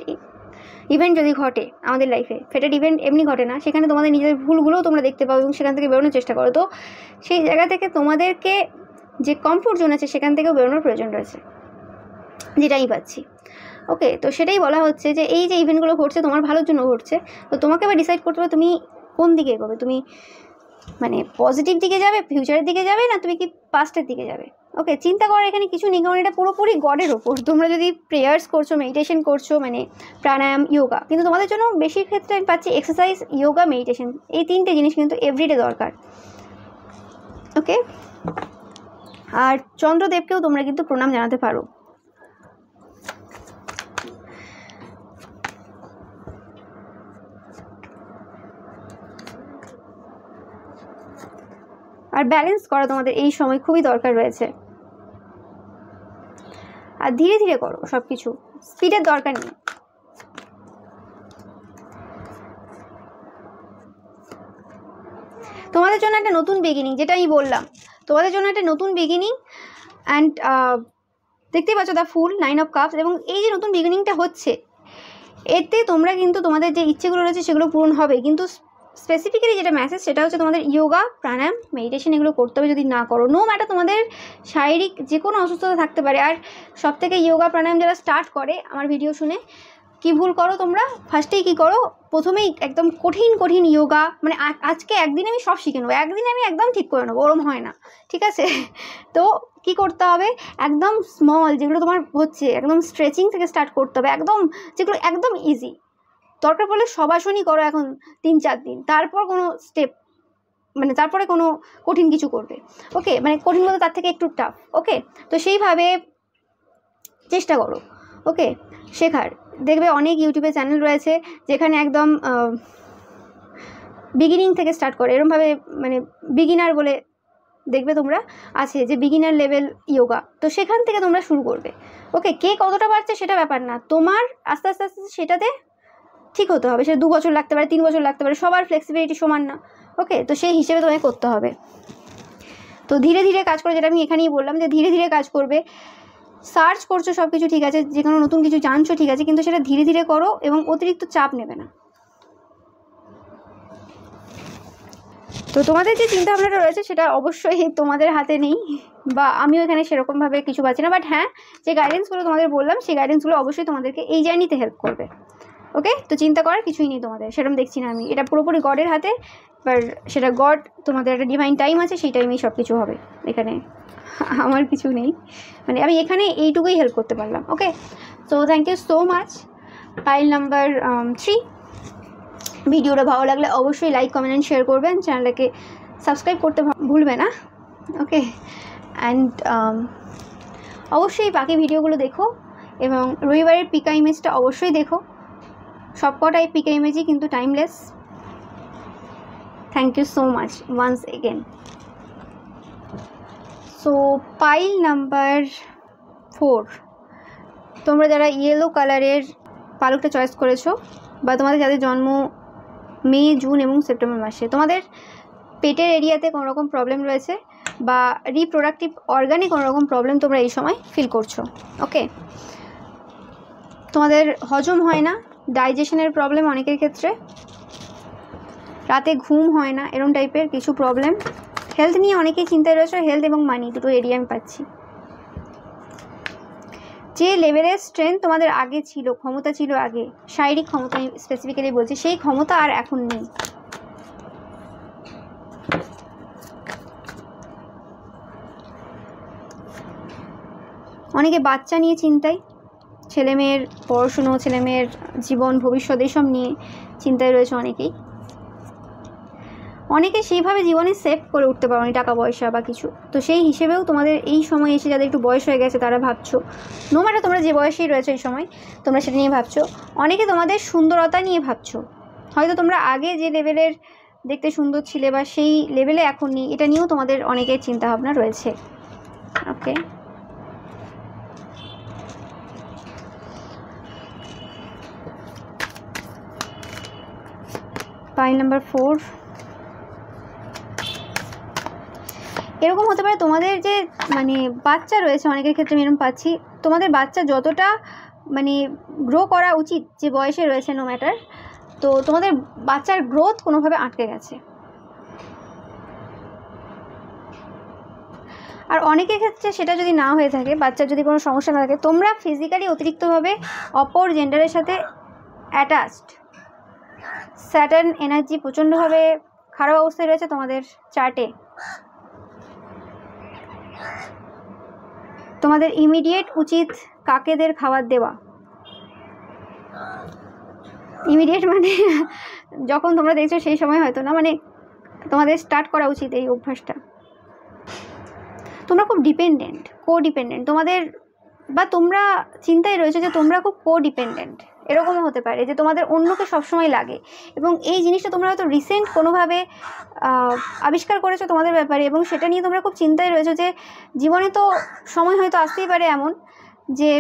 ইভেন্ট যদি ঘটে আমাদের লাইফে, ফেটেড ইভেন্ট এমনি ঘটে না, সেখানে তোমাদের নিজেদের ভুলগুলোও তোমরা দেখতে পাও এবং সেখান থেকে বেরোনোর চেষ্টা করো। তো সেই জায়গা থেকে তোমাদেরকে যে কমফোর্ট জোন আছে, সেখান থেকেও বেরোনোর প্রয়োজন রয়েছে, যেটাই পাচ্ছি, ওকে। তো সেটাই বলা হচ্ছে যে এই যে ইভেন্টগুলো ঘটছে তোমার ভালোর জন্য ঘটছে, তো তোমাকে এবার ডিসাইড করতে হবে তুমি কোন দিকে এগোবে। তুমি মানে পজিটিভ দিকে যাবে, ফিউচারের দিকে যাবে, না তুমি কি পাস্টের দিকে যাবে, ওকে। চিন্তা করার এখানে কিছু নেই, কারণ এটা পুরোপুরি গডের ওপর। তোমরা যদি প্রেয়ার্স করছো, মেডিটেশন করছো, মানে প্রাণায়াম, যোগা, কিন্তু তোমাদের জন্য বেশি ক্ষেত্রে আমি পাচ্ছি এক্সারসাইজ, যোগা, মেডিটেশন, এই 3টে জিনিস কিন্তু এভরিডে দরকার, ওকে। আর চন্দ্রদেবকেও তোমরা কিন্তু প্রণাম জানাতে পারো। আর ব্যালেন্স করা তোমাদের এই সময় খুবই দরকার রয়েছে, আর ধীরে ধীরে করো সব কিছু, স্পিডের দরকার নেই। তোমাদের জন্য একটা নতুন বিগিনিং, যেটা আমি বললাম, তোমাদের জন্য একটা নতুন বিগিনিং। অ্যান্ড দেখতেই পাচ্ছ দ্য ফুল, 9 অফ কাপস, এবং এই যে নতুন বিগিনিংটা হচ্ছে, এতে তোমরা কিন্তু তোমাদের যে ইচ্ছেগুলো রয়েছে সেগুলো পূরণ হবে, কিন্তু স্পেসিফিক্যালি যেটা মেসেজ সেটা হচ্ছে তোমাদের যোগা, প্রাণায়াম, মেডিটেশন এগুলো করতে হবে। যদি না করো, নো ম্যাটার তোমাদের শারীরিক যে কোনো অসুস্থতা থাকতে পারে। আর সবথেকে যোগা প্রাণায়াম যারা স্টার্ট করে আমার ভিডিও শুনে, কি ভুল করো তোমরা, ফার্স্টেই কী করো, প্রথমেই একদম কঠিন কঠিন যোগা, মানে আজকে একদিন আমি সব শিখে নেবো, একদিন আমি একদম ঠিক করে নেবো, ওরম হয় না, ঠিক আছে? তো কি করতে হবে, একদম স্মল যেগুলো তোমার হচ্ছে একদম স্ট্রেচিং থেকে স্টার্ট করতে হবে, একদম যেগুলো একদম ইজি। দরকার পড়লে সবাসনই করো এখন 3-4 দিন, তারপর কোনো স্টেপ, মানে তারপরে কোনো কঠিন কিছু করবে। ওকে, মানে কঠিন বলতে তার থেকে একটু টাফ। ওকে, তো সেইভাবে চেষ্টা করো ওকে শেখার। দেখবে অনেক ইউটিউবে চ্যানেল রয়েছে যেখানে একদম বিগিনিং থেকে স্টার্ট করে, এরকমভাবে মানে বিগিনার বলে দেখবে তোমরা আছে যে বিগিনার লেভেল যোগা, তো সেখান থেকে তোমরা শুরু করবে। ওকে, কে কতটা পারছে সেটা ব্যাপার না, তোমার আস্তে আস্তে আস্তে সেটাতে ঠিক হতে হবে। সেটা 2 বছর লাগতে পারে, 3 বছর লাগতে পারে, সবার ফ্লেক্সিবিলিটি সমান না। ওকে, তো সেই হিসেবে তোমাকে করতে হবে। তো ধীরে ধীরে কাজ করে, যেটা আমি এখানেই বললাম যে ধীরে ধীরে কাজ করবে। সার্চ করছো সব কিছু ঠিক আছে, যে কোনো নতুন কিছু জানছো ঠিক আছে, কিন্তু সেটা ধীরে ধীরে করো এবং অতিরিক্ত চাপ নেবে না। তো তোমাদের যে চিন্তাভাবনাটা রয়েছে সেটা অবশ্যই তোমাদের হাতে নেই, বা আমিও এখানে সেরকমভাবে কিছু পাচ্ছি না, বাট হ্যাঁ, যে গাইডেন্সগুলো তোমাদের বললাম সেই গাইডেন্সগুলো অবশ্যই তোমাদেরকে এই জার্নিতে হেল্প করবে। ওকে, তো চিন্তা করার কিছুই নেই তোমাদের, সেরকম দেখছি না আমি, এটা পুরোপুরি গডের হাতে। এবার সেটা গড, তোমাদের একটা ডিভাইন টাইম আছে, সেই টাইমেই সব কিছু হবে, এখানে আমার কিছু নেই, মানে আমি এখানে এইটুকুই হেল্প করতে পারলাম। Okay, so thank you so much. Pile number 3, ভিডিওটা ভালো লাগলে অবশ্যই লাইক, কমেন্ট অ্যান্ড শেয়ার করবেন, চ্যানেলটাকে সাবস্ক্রাইব করতে ভুলবে না। ওকে, অ্যান্ড অবশ্যই বাকি ভিডিওগুলো দেখো, এবং রবিবারের পিকা ইমেজটা অবশ্যই দেখো, সবকটাই পিকা ইমেজই কিন্তু timeless. Thank you so much once again. So pile number 4, তোমরা যারা ইয়েলো কালারের পালকটা চয়েস করেছো, বা তোমাদের যাদের জন্ম মে, জুন এবং সেপ্টেম্বর মাসে, তোমাদের পেটের এরিয়াতে কোনো রকম প্রবলেম রয়েছে, বা রিপ্রোডাক্টিভ অর্গানে কোনো রকম প্রবলেম তোমরা এই সময় ফিল করছো। ওকে, তোমাদের হজম হয় না, ডাইজেশনের প্রবলেম অনেকের ক্ষেত্রে, রাতে ঘুম হয় না, এরকম টাইপের কিছু প্রবলেম। হেলথ নিয়ে অনেকেই চিন্তায় রয়েছে, হেলথ এবং মানি দুটো এরিয়া আমি পাচ্ছি। যে লেভেলের স্ট্রেংথ তোমাদের আগে ছিল, ক্ষমতা ছিল আগে, শারীরিক ক্ষমতা আমি স্পেসিফিক্যালি বলছি, সেই ক্ষমতা আর এখন নেই। অনেকে বাচ্চা নিয়ে চিন্তায়, ছেলেমেয়ের পড়াশুনো, ছেলেমেয়ের জীবন, ভবিষ্যৎ এইসব নিয়ে চিন্তায় রয়েছে অনেকেই। অনেকে সেইভাবে জীবনে সেভ করে উঠতে পারো টাকা পয়সা বা কিছু, তো সেই হিসেবেও তোমাদের এই সময় এসে যাদের একটু বয়স হয়ে গেছে তারা ভাবছো, নো ম্যাটার তোমরা যে বয়সেই রয়েছে এই সময় তোমরা সেটা নিয়ে ভাবছো। অনেকে তোমাদের সুন্দরতা নিয়ে ভাবছো, হয়তো তোমরা আগে যে লেভেলের দেখতে সুন্দর ছিলে বা সেই লেভেলে এখন নেই, এটা নিয়েও তোমাদের অনেকের চিন্তাভাবনা রয়েছে। ওকে, পাইল নাম্বার 4, এরকম হতে পারে তোমাদের যে মানে বাচ্চা রয়েছে, অনেকের ক্ষেত্রে আমি এরকম পাচ্ছি, তোমাদের বাচ্চা যতটা মানে গ্রো করা উচিত যে বয়সে রয়েছে নো ম্যাটার, তো তোমাদের বাচ্চার গ্রোথ কোনোভাবে আটকে গেছে। আর অনেকের ক্ষেত্রে সেটা যদি না হয়ে থাকে, বাচ্চার যদি কোনো সমস্যা না থাকে, তোমরা ফিজিক্যালি অতিরিক্তভাবে অপর জেন্ডারের সাথে অ্যাটাচড, স্যাটার্ন এনার্জি প্রচণ্ডভাবে খারাপ অবস্থায় রয়েছে তোমাদের চার্টে। তোমাদের ইমিডিয়েট উচিত কাকেদের খাবার দেওয়া। ইমিডিয়েট মানে যখন তোমরা দেখছো সেই সময় হয়তো না, মানে তোমাদের স্টার্ট করা উচিত এই অভ্যাসটা। তোমরা খুব ডিপেন্ডেন্ট, কোডিপেন্ডেন্ট, তোমাদের বা তোমরা চিন্তায় রয়েছে যে তোমরা খুব কোডিপেন্ডেন্ট, এরকমও হতে পারে যে তোমাদের অন্যকে সবসময় লাগে, এবং এই জিনিসটা তোমরা হয়তো রিসেন্ট কোনোভাবে আবিষ্কার করেছো তোমাদের ব্যাপারে, এবং সেটা নিয়ে তোমরা খুব চিন্তায় রয়েছো যে জীবনে তো সময় হয়তো আসতেই পারে এমন যে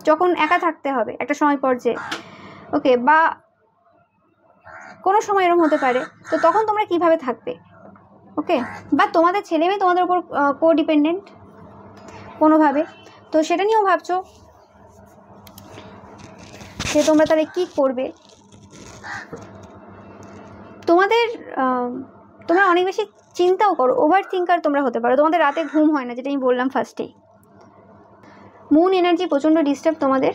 যখন একা থাকতে হবে একটা সময় পর্যায়ে। ওকে, বা কোনো সময় এরকম হতে পারে, তো তখন তোমরা কিভাবে থাকবে। ওকে, বা তোমাদের ছেলে মেয়ে তোমাদের উপর কোডিপেন্ডেন্ট কোনোভাবে, তো সেটা নিয়েও ভাবছো যে তোমরা তাহলে কী করবে। তোমাদের তোমরা অনেক বেশি চিন্তাও করো, ওভার থিঙ্কার তোমরা হতে পারো, তোমাদের রাতে ঘুম হয় না, যেটা আমি বললাম ফার্স্টেই। মুন এনার্জি প্রচণ্ড ডিস্টার্ব তোমাদের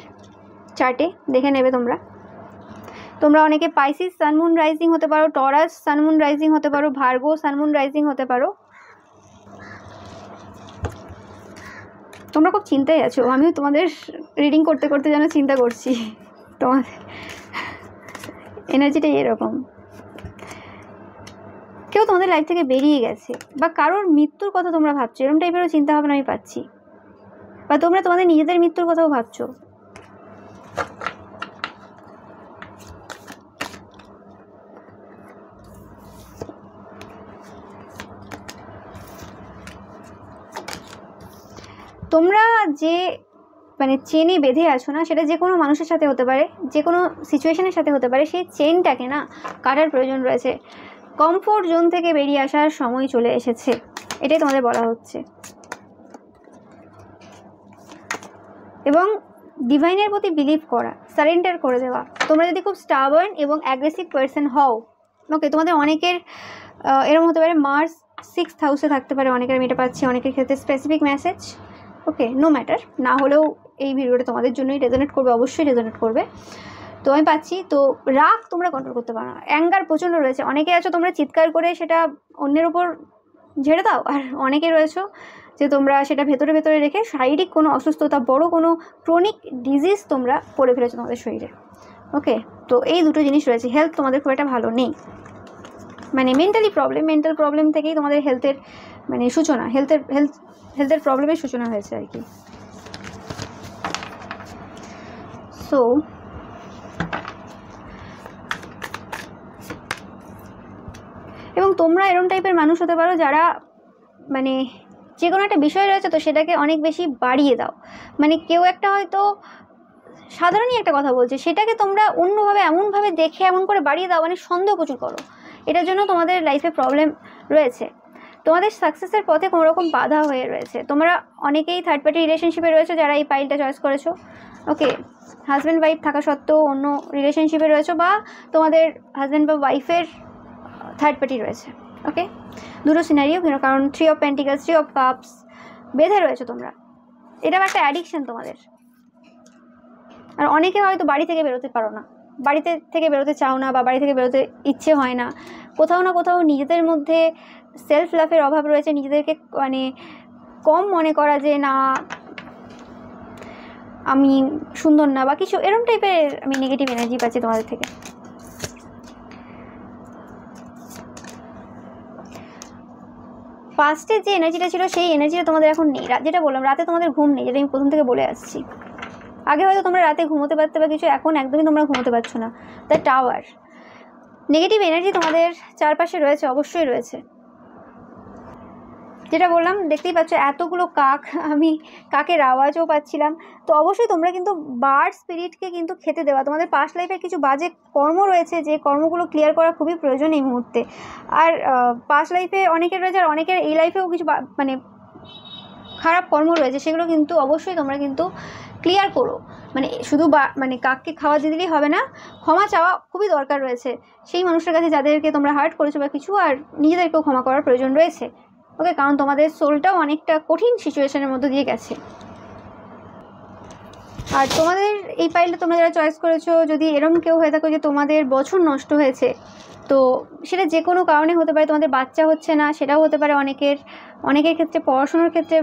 চার্টে, দেখে নেবে তোমরা। তোমরা অনেকে পাইসিস সানমুন রাইজিং হতে পারো, টরাস সানমুন রাইজিং হতে পারো, ভার্গো সানমুন রাইজিং হতে পারো। তোমরা খুব চিন্তায় আছো, আমিও তোমাদের রিডিং করতে করতে যেন চিন্তা করছি। তোমাদের এনার্জিটাই এরকম। কেউ তোমাদের লাইফ থেকে বেরিয়ে গেছে, বা কারোর মৃত্যুর কথা তোমরা ভাবছো, এরকম টাইপেরও চিন্তা ভাবনা আমি পাচ্ছি। বা তোমরা তোমাদের নিজেদের মৃত্যুর কথাও ভাবছো। তোমরা যে মানে চেনে বেঁধে আছো না, সেটা যে কোনো মানুষের সাথে হতে পারে, যে কোনো সিচুয়েশনের সাথে হতে পারে, সেই চেনটাকে না কাটার প্রয়োজন রয়েছে। কমফোর্ট জোন থেকে বেরিয়ে আসার সময় চলে এসেছে, এটাই তোমাদের বলা হচ্ছে। এবং ডিভাইনের প্রতি বিলিভ করা, সারেন্ডার করে দেওয়া। তোমরা যদি খুব স্টাবার্ন এবং অ্যাগ্রেসিভ পার্সন হও, ওকে, তোমাদের অনেকের এরকম হতে পারে মার্স 6th হাউসে থাকতে পারে অনেকের, আমি এটা পাচ্ছি, অনেকের ক্ষেত্রে স্পেসিফিক মেসেজ। ওকে, নো ম্যাটার, না হলেও এই ভিডিওটা তোমাদের জন্যই রেজোনেট করবে, অবশ্যই রেজোনেট করবে। তো আমি পাচ্ছি, তো রাগ তোমরা কন্ট্রোল করতে পারো না, অ্যাঙ্গার প্রচণ্ড রয়েছে। অনেকে আছো তোমরা চিৎকার করে সেটা অন্যের ওপর ঝেড়ে দাও, আর অনেকে রয়েছো যে তোমরা সেটা ভেতরে ভেতরে রেখে শারীরিক কোনো অসুস্থতা, বড় কোনো ক্রনিক ডিজিজ তোমরা পড়ে ফেলেছো তোমাদের শরীরে। ওকে, তো এই দুটো জিনিস রয়েছে। হেলথ তোমাদের খুব একটা ভালো নেই, মানে মেন্টাল প্রবলেম থেকেই তোমাদের হেলথের মানে সূচনা, হেলথের প্রবলেমের সূচনা হয়েছে আর কি। সো এবং তোমরা এরকম টাইপের মানুষ হতে পারো যারা মানে যে কোনো একটা বিষয় রয়েছে তো সেটাকে অনেক বেশি বাড়িয়ে দাও। মানে কেউ একটা হয়তো সাধারণই একটা কথা বলছে, সেটাকে তোমরা অন্যভাবে এমনভাবে দেখে এমন করে বাড়িয়ে দাও, মানে সন্দেহ প্রচুর করো। এটার জন্য তোমাদের লাইফে প্রবলেম রয়েছে। তোমাদের সাকসেসের পথে কোনো রকম বাধা হয়ে রয়েছে। তোমরা অনেকেই থার্ড পার্টি রিলেশনশিপে রয়েছে যারা এই পাইলটা চয়েস করেছো। ওকে, হাজব্যান্ড ওয়াইফ থাকা সত্ত্বেও অন্য রিলেশনশিপে রয়েছে, বা তোমাদের হাজব্যান্ড বা ওয়াইফের থার্ড পার্টি রয়েছে। ওকে, দুটো সিনারিও, কারণ 3 অফ পেন্টিকলস, 3 অফ কাপস বেঁধে রয়েছে তোমরা। এটাও একটা অ্যাডিকশন তোমাদের। আর অনেকে হয়তো বাড়ি থেকে বেরোতে পারো না, বাড়িতে থেকে বেরোতে চাও না, বা বাড়ি থেকে বেরোতে ইচ্ছে হয় না। কোথাও না কোথাও নিজেদের মধ্যে সেলফ লাভের অভাব রয়েছে, নিজেদেরকে মানে কম মনে করা, যে না আমি সুন্দর না বা কিছু, এরকম টাইপের আমি নেগেটিভ এনার্জি পাচ্ছি তোমাদের থেকে। পাস্টের যে এনার্জিটা ছিল সেই এনার্জিটা তোমাদের এখন নেই। যেটা বললাম, রাতে তোমাদের ঘুম নেই, যেটা আমি প্রথম থেকে বলে আসছি। আগে হয়তো তোমরা রাতে ঘুমোতে পারতে বা কিছু, এখন একদমই তোমরা ঘুমোতে পারছো না। দ্য টাওয়ার, নেগেটিভ এনার্জি তোমাদের চারপাশে রয়েছে, অবশ্যই রয়েছে। যেটা বললাম, দেখতেই পাচ্ছ এতগুলো কাক, আমি কাকের আওয়াজও পাচ্ছিলাম। তো অবশ্যই তোমরা কিন্তু বার্ড স্পিরিটকে কিন্তু খেতে দেওয়া। তোমাদের পাস্ট লাইফের কিছু বাজে কর্ম রয়েছে, যে কর্মগুলো ক্লিয়ার করা খুবই প্রয়োজন এই মুহূর্তে। আর পাস্ট লাইফে অনেকের রয়েছে, আর অনেকের এই লাইফেও কিছু মানে খারাপ কর্ম রয়েছে, সেগুলো কিন্তু অবশ্যই তোমরা কিন্তু ক্লিয়ার করো। মানে শুধু মানে কাককে খাওয়া দিয়ে দিলেই হবে না, ক্ষমা চাওয়া খুবই দরকার রয়েছে সেই মানুষের কাছে যাদেরকে তোমরা হার্ট করেছো বা কিছু, আর নিজেদেরকেও ক্ষমা করার প্রয়োজন রয়েছে। ওকে, কারণ তোমাদের সোলটাও অনেকটা কঠিন সিচুয়েশনের মধ্যে দিয়ে গেছে। আর তোমাদের এই পাইলটা তোমরা যারা চয়েস করেছো, যদি এরকম কেউ হয়ে থাকো যে তোমাদের বছর নষ্ট হয়েছে, তো সেটা যে কোনো কারণে হতে পারে। তোমাদের বাচ্চা হচ্ছে না, সেটাও হতে পারে অনেকের ক্ষেত্রে পড়াশোনার ক্ষেত্রে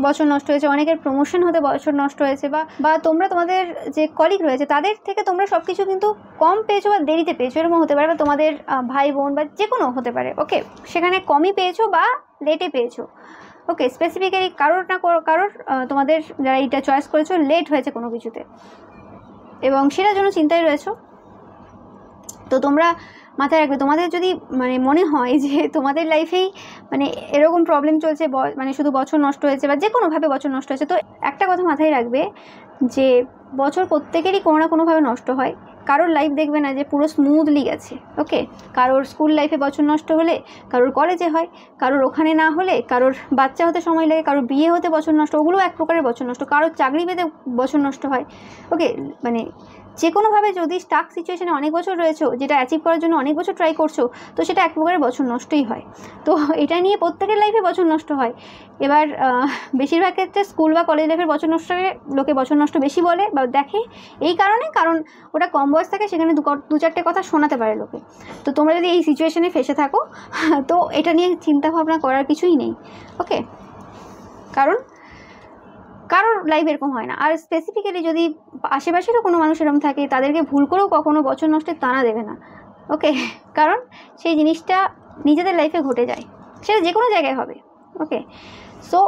বছর নষ্ট হয়েছে, অনেকের প্রমোশন হতে বছর নষ্ট হয়েছে, বা তোমরা তোমাদের যে কলিগ রয়েছে তাদের থেকে তোমরা সব কিছু কিন্তু কম পেয়েছো বা দেরিতে পেয়েছো, এরকম হতে পারে। বা তোমাদের ভাই বোন বা যে কোনো হতে পারে। ওকে, সেখানে কমই পেয়েছো বা লেটে পেয়েছো। ওকে, স্পেসিফিক্যালি কারোর না কারোর তোমাদের যারা এইটা চয়েস করেছো লেট হয়েছে কোনো কিছুতে, এবং সেটার জন্য চিন্তায় রয়েছো। তো তোমরা মাথায় রাখবে, তোমাদের যদি মানে মনে হয় যে তোমাদের লাইফেই মানে এরকম প্রবলেম চলছে, মানে শুধু বছর নষ্ট হয়েছে বা যে কোনোভাবে বছর নষ্ট হয়েছে, তো একটা কথা মাথায় রাখবে যে বছর প্রত্যেকেরই কোনো না কোনোভাবে নষ্ট হয়, কারোর লাইফ দেখবে না যে পুরো স্মুথলি গেছে। ওকে, কারোর স্কুল লাইফে বছর নষ্ট হলে কারোর কলেজে হয়, কারোর ওখানে না হলে কারোর বাচ্চা হতে সময় লাগে, কারোর বিয়ে হতে বছর নষ্ট, ওগুলো এক প্রকারের বছর নষ্ট, কারোর চাকরি পেতে বছর নষ্ট হয়। ওকে, মানে যে কোনোভাবে যদি স্টাক সিচুয়েশনে অনেক বছর রয়েছো, যেটা অ্যাচিভ করার জন্য অনেক বছর ট্রাই করছো, তো সেটা এক প্রকারের বছর নষ্টই হয়। তো এটা নিয়ে প্রত্যেকের লাইফে বছর নষ্ট হয়। এবার বেশিরভাগ ক্ষেত্রে স্কুল বা কলেজ লাইফের বছর নষ্টকে লোকে বছর নষ্ট বেশি বলে বা দেখে, এই কারণে, কারণ ওটা কম বয়স থাকে, সেখানে দু চারটে কথা শোনাতে পারে লোকে। তো তোমরা যদি এই সিচুয়েশনে ফেসে থাকো, তো এটা নিয়ে চিন্তা ভাবনা করার কিছুই নেই। ওকে, কারণ কারোর লাইফ এরকম হয় না। আর স্পেসিফিক্যালি যদি আশেপাশেরও কোনো মানুষ এরকম থাকে, তাদেরকে ভুল করেও কখনো বছর নষ্টের তাড়া দেবে না। ওকে, কারণ সেই জিনিসটা নিজেদের লাইফে ঘটে যায়, সেটা যে কোনো জায়গায় হবে। ওকে, সো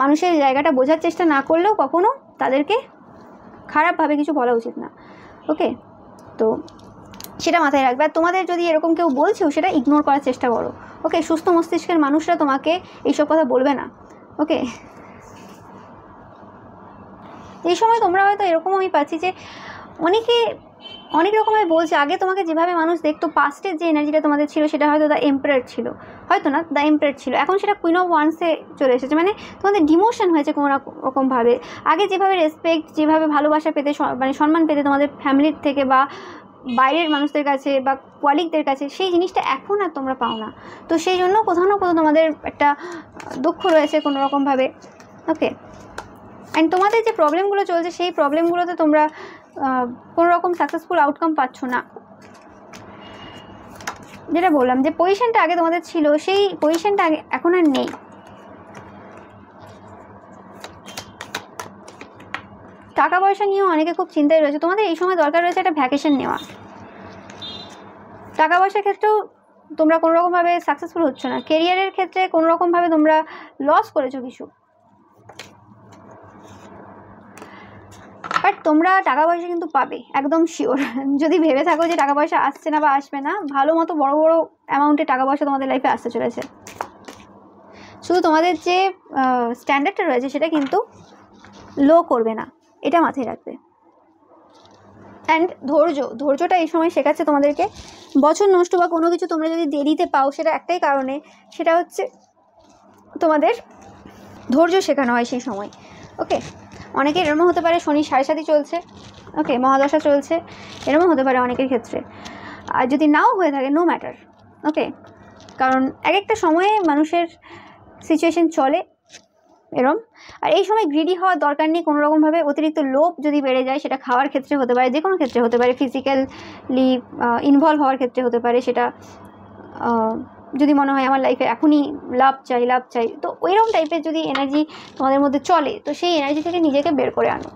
মানুষের জায়গাটা বোঝার চেষ্টা না করলেও কখনো তাদেরকে খারাপভাবে কিছু বলা উচিত না। ওকে, তো সেটা মাথায় রাখবে। আর তোমাদের যদি এরকম কেউ বলছেও, সেটা ইগনোর করার চেষ্টা করো। ওকে, সুস্থ মস্তিষ্কের মানুষরা তোমাকে এইসব কথা বলবে না। ওকে, এই সময় তোমরা হয়তো এরকম আমি পাচ্ছি যে অনেকে অনেক রকমের বলছে, আগে তোমাকে যেভাবে মানুষ দেখতো, পাস্টের যে এনার্জিটা তোমাদের ছিল, সেটা হয়তো দ্য এম্পারার ছিল, হয়তো না দ্য এম্পারার ছিল, এখন সেটা কুইন অফ ওয়ান্সে চলে এসেছে। মানে তোমাদের ডিমোশন হয়েছে কোনো রকমভাবে। আগে যেভাবে রেসপেক্ট, যেভাবে ভালোবাসা পেতে, মানে সম্মান পেতে তোমাদের ফ্যামিলির থেকে বা বাইরের মানুষদের কাছে বা কোয়ালিগদের কাছে, সেই জিনিসটা এখন আর তোমরা পাও না। তো সেই জন্য কোথাও না কোথাও তোমাদের একটা দুঃখ রয়েছে কোনো রকমভাবে। ওকে, অ্যান্ড তোমাদের যে প্রবলেমগুলো চলছে, সেই প্রবলেমগুলোতে তোমরা কোনো রকম সাকসেসফুল আউটকাম পাচ্ছ না। যেটা বললাম যে পজিশনটা আগে তোমাদের ছিল, সেই পজিশনটা আগে এখন আর নেই। টাকা পয়সা নিয়েও অনেকে খুব চিন্তায় রয়েছে। তোমাদের এই সময় দরকার রয়েছে একটা ভ্যাকেশন নেওয়া। টাকা পয়সার ক্ষেত্রেও তোমরা কোনো রকমভাবে সাকসেসফুল হচ্ছ না। কেরিয়ারের ক্ষেত্রে কোনো রকমভাবে তোমরা লস করেছো কিছু, বাট তোমরা টাকা পয়সা কিন্তু পাবে, একদম শিওর। যদি ভেবে থাকো যে টাকা পয়সা আসছে না বা আসবে না, ভালো মতো বড় বড় অ্যামাউন্টে টাকা পয়সা তোমাদের লাইফে আসতে চলেছে। শুধু তোমাদের যে স্ট্যান্ডার্ডটা রয়েছে, সেটা কিন্তু লো করবে না, এটা মাথায় রাখবে। অ্যান্ড ধৈর্যটা এই সময় শেখাচ্ছে তোমাদেরকে। বছর নষ্ট বা কোনো কিছু তোমরা যদি দেরিতে পাও, সেটা একটাই কারণে, সেটা হচ্ছে তোমাদের ধৈর্য শেখানো হয় সেই সময়। ওকে, অনেকের এরকম হতে পারে শনি 7.5 চলছে, ওকে, মহাদশা চলছে, এরকম হতে পারে অনেকের ক্ষেত্রে। আর যদি নাও হয়ে থাকে, নো ম্যাটার। ওকে, কারণ এক একটা সময়ে মানুষের সিচুয়েশন চলে এরম। আর এই সময় গ্রিডি হওয়ার দরকার নেই কোনো রকমভাবে। অতিরিক্ত লোভ যদি বেড়ে যায়, সেটা খাওয়ার ক্ষেত্রে হতে পারে, যে কোনো ক্ষেত্রে হতে পারে, ফিজিক্যালি ইনভলভ হওয়ার ক্ষেত্রে হতে পারে। সেটা যদি মনে হয় আমার লাইফে এখনই লাভ চাই, তো ওইরকম টাইপের যদি এনার্জি তোমাদের মধ্যে চলে, তো সেই এনার্জি থেকে নিজেকে বের করে আনো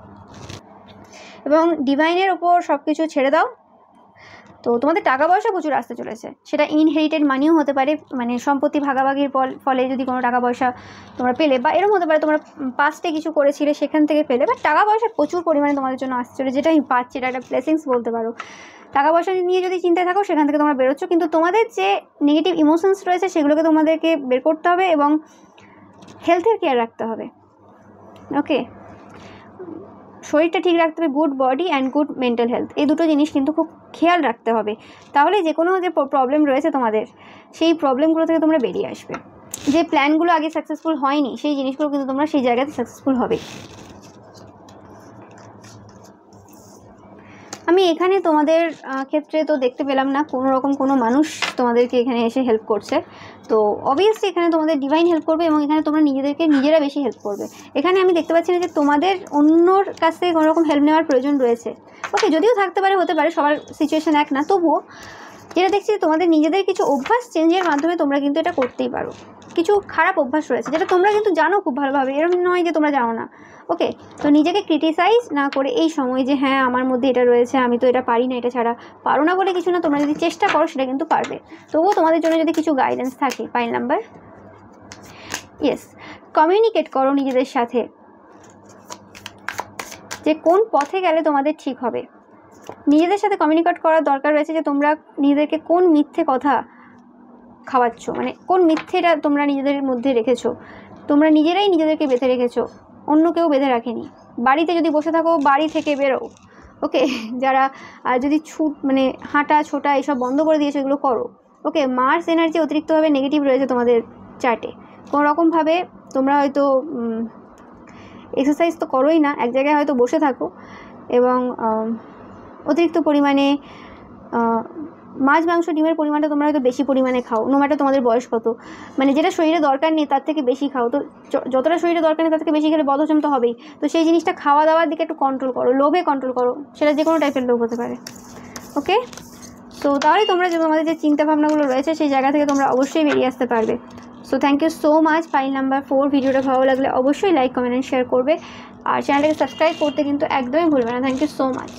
এবং ডিভাইনের ওপর সব কিছু ছেড়ে দাও। তো তোমাদের টাকা পয়সা প্রচুর আসতে চলেছে, সেটা ইনহেরিটেড মানিও হতে পারে, মানে সম্পত্তি ভাগাভাগির ফলে যদি কোনো টাকা পয়সা তোমরা পেলে, বা এরকম হতে পারে তোমরা পাস্টে কিছু করেছিলে সেখান থেকে পেলে, বা টাকা পয়সা প্রচুর পরিমাণে তোমাদের জন্য আসতে চলে, যেটা আমি পাচ্ছি, এটা একটা ব্লেসিংস বলতে পারো। টাকা পয়সা নিয়ে যদি চিন্তায় থাকো, সেখান থেকে তোমরা বেরোচ্ছ, কিন্তু তোমাদের যে নেগেটিভ ইমোশনস রয়েছে, সেগুলোকে তোমাদেরকে বের করতে হবে এবং হেলথের কেয়ার রাখতে হবে। ওকে, শরীরটা ঠিক রাখতে হবে, good body and good mental health, এই দুটো জিনিস কিন্তু খুব খেয়াল রাখতে হবে। তাহলে যে কোনো যে প্রবলেম রয়েছে তোমাদের, সেই প্রবলেমগুলো থেকে তোমরা বেরিয়ে আসবে। যে প্ল্যানগুলো আগে সাকসেসফুল হয়নি, সেই জিনিসগুলো কিন্তু তোমরা সেই জায়গাতে সাকসেসফুল হবে। আমি এখানে তোমাদের ক্ষেত্রে তো দেখতে পেলাম না কোনো রকম কোনো মানুষ তোমাদেরকে এখানে এসে হেল্প করছে। তো অবভিয়াসলি এখানে তোমাদের ডিভাইন হেল্প করবে এবং এখানে তোমরা নিজেরা বেশি হেল্প করবে। এখানে আমি দেখতে পাচ্ছি না যে তোমাদের অন্যর কাছ থেকে কোনো রকম হেল্প নেওয়ার প্রয়োজন রয়েছে। ওকে, যদিও থাকতে পারে, হতে পারে, সবার সিচুয়েশান এক না, তবুও যেটা দেখছি তোমাদের নিজেদের কিছু অভ্যাস চেঞ্জের মাধ্যমে তোমরা কিন্তু এটা করতেই পারো। কিছু খারাপ অভ্যাস রয়েছে যেটা তোমরা কিন্তু জানো খুব ভালোভাবে, এরকম নয় যে তোমরা জানো না। ওকে, তো নিজেকে ক্রিটিসাইজ না করে এই সময় যে হ্যাঁ আমার মধ্যে এটা রয়েছে, আমি তো এটা পারি না, এটা ছাড়া পারো না বলে কিছু না, তোমরা যদি চেষ্টা করো সেটা কিন্তু পারবে। তবুও তোমাদের জন্য যদি কিছু গাইডেন্স থাকে, পাইল নাম্বার, ইয়েস, কমিউনিকেট করো নিজেদের সাথে যে কোন পথে গেলে তোমাদের ঠিক হবে। নিজেদের সাথে কমিউনিকেট করার দরকার রয়েছে যে তোমরা নিজেদেরকে কোন মিথ্যে কথা খাওয়াচ্ছ, মানে কোন মিথ্যেটা তোমরা নিজেদের মধ্যে রেখেছো। তোমরা নিজেরাই নিজেদেরকে বেঁধে রেখেছো, অন্য কেউ বেঁধে রাখেনি। বাড়িতে যদি বসে থাকো, বাড়ি থেকে বেরো। ওকে, যারা যদি মানে হাঁটা ছোটা এসব বন্ধ করে দিয়েছো, এগুলো করো। ওকে, মার্স এনার্জি অতিরিক্তভাবে নেগেটিভ রয়েছে তোমাদের চার্টে। কোনো রকমভাবে তোমরা হয়তো এক্সারসাইজ তো করোই না, এক জায়গায় হয়তো বসে থাকো এবং অতিরিক্ত পরিমাণে মাছ মাংস ডিমের পরিমাণটা তোমরা হয়তো বেশি পরিমাণে খাও, নো ম্যাটার তোমাদের বয়স কত। মানে যেটা শরীরে দরকার নেই তার থেকে বেশি খাও। তো যতটা শরীরে দরকার নেই তার থেকে বেশি খেলে বদহজম তো হবেই। তো সেই জিনিসটা খাওয়া দাওয়ার দিকে একটু কন্ট্রোল করো, লোভে কন্ট্রোল করো, সেটা যে কোনো টাইপের লোভ হতে পারে। ওকে, তো তাহলেই তোমরা যে তোমাদের যে চিন্তাভাবনাগুলো রয়েছে সেই জায়গা থেকে তোমরা অবশ্যই বেরিয়ে আসতে পারবে। So thank you so much. Pile number 4 ভিডিওটা ভালো লাগলে অবশ্যই লাইক কমেন্ট অ্যান্ড শেয়ার করবে, আর চ্যানেলটাকে সাবস্ক্রাইব করতে কিন্তু একদমই ভুলবে না। Thank you so much.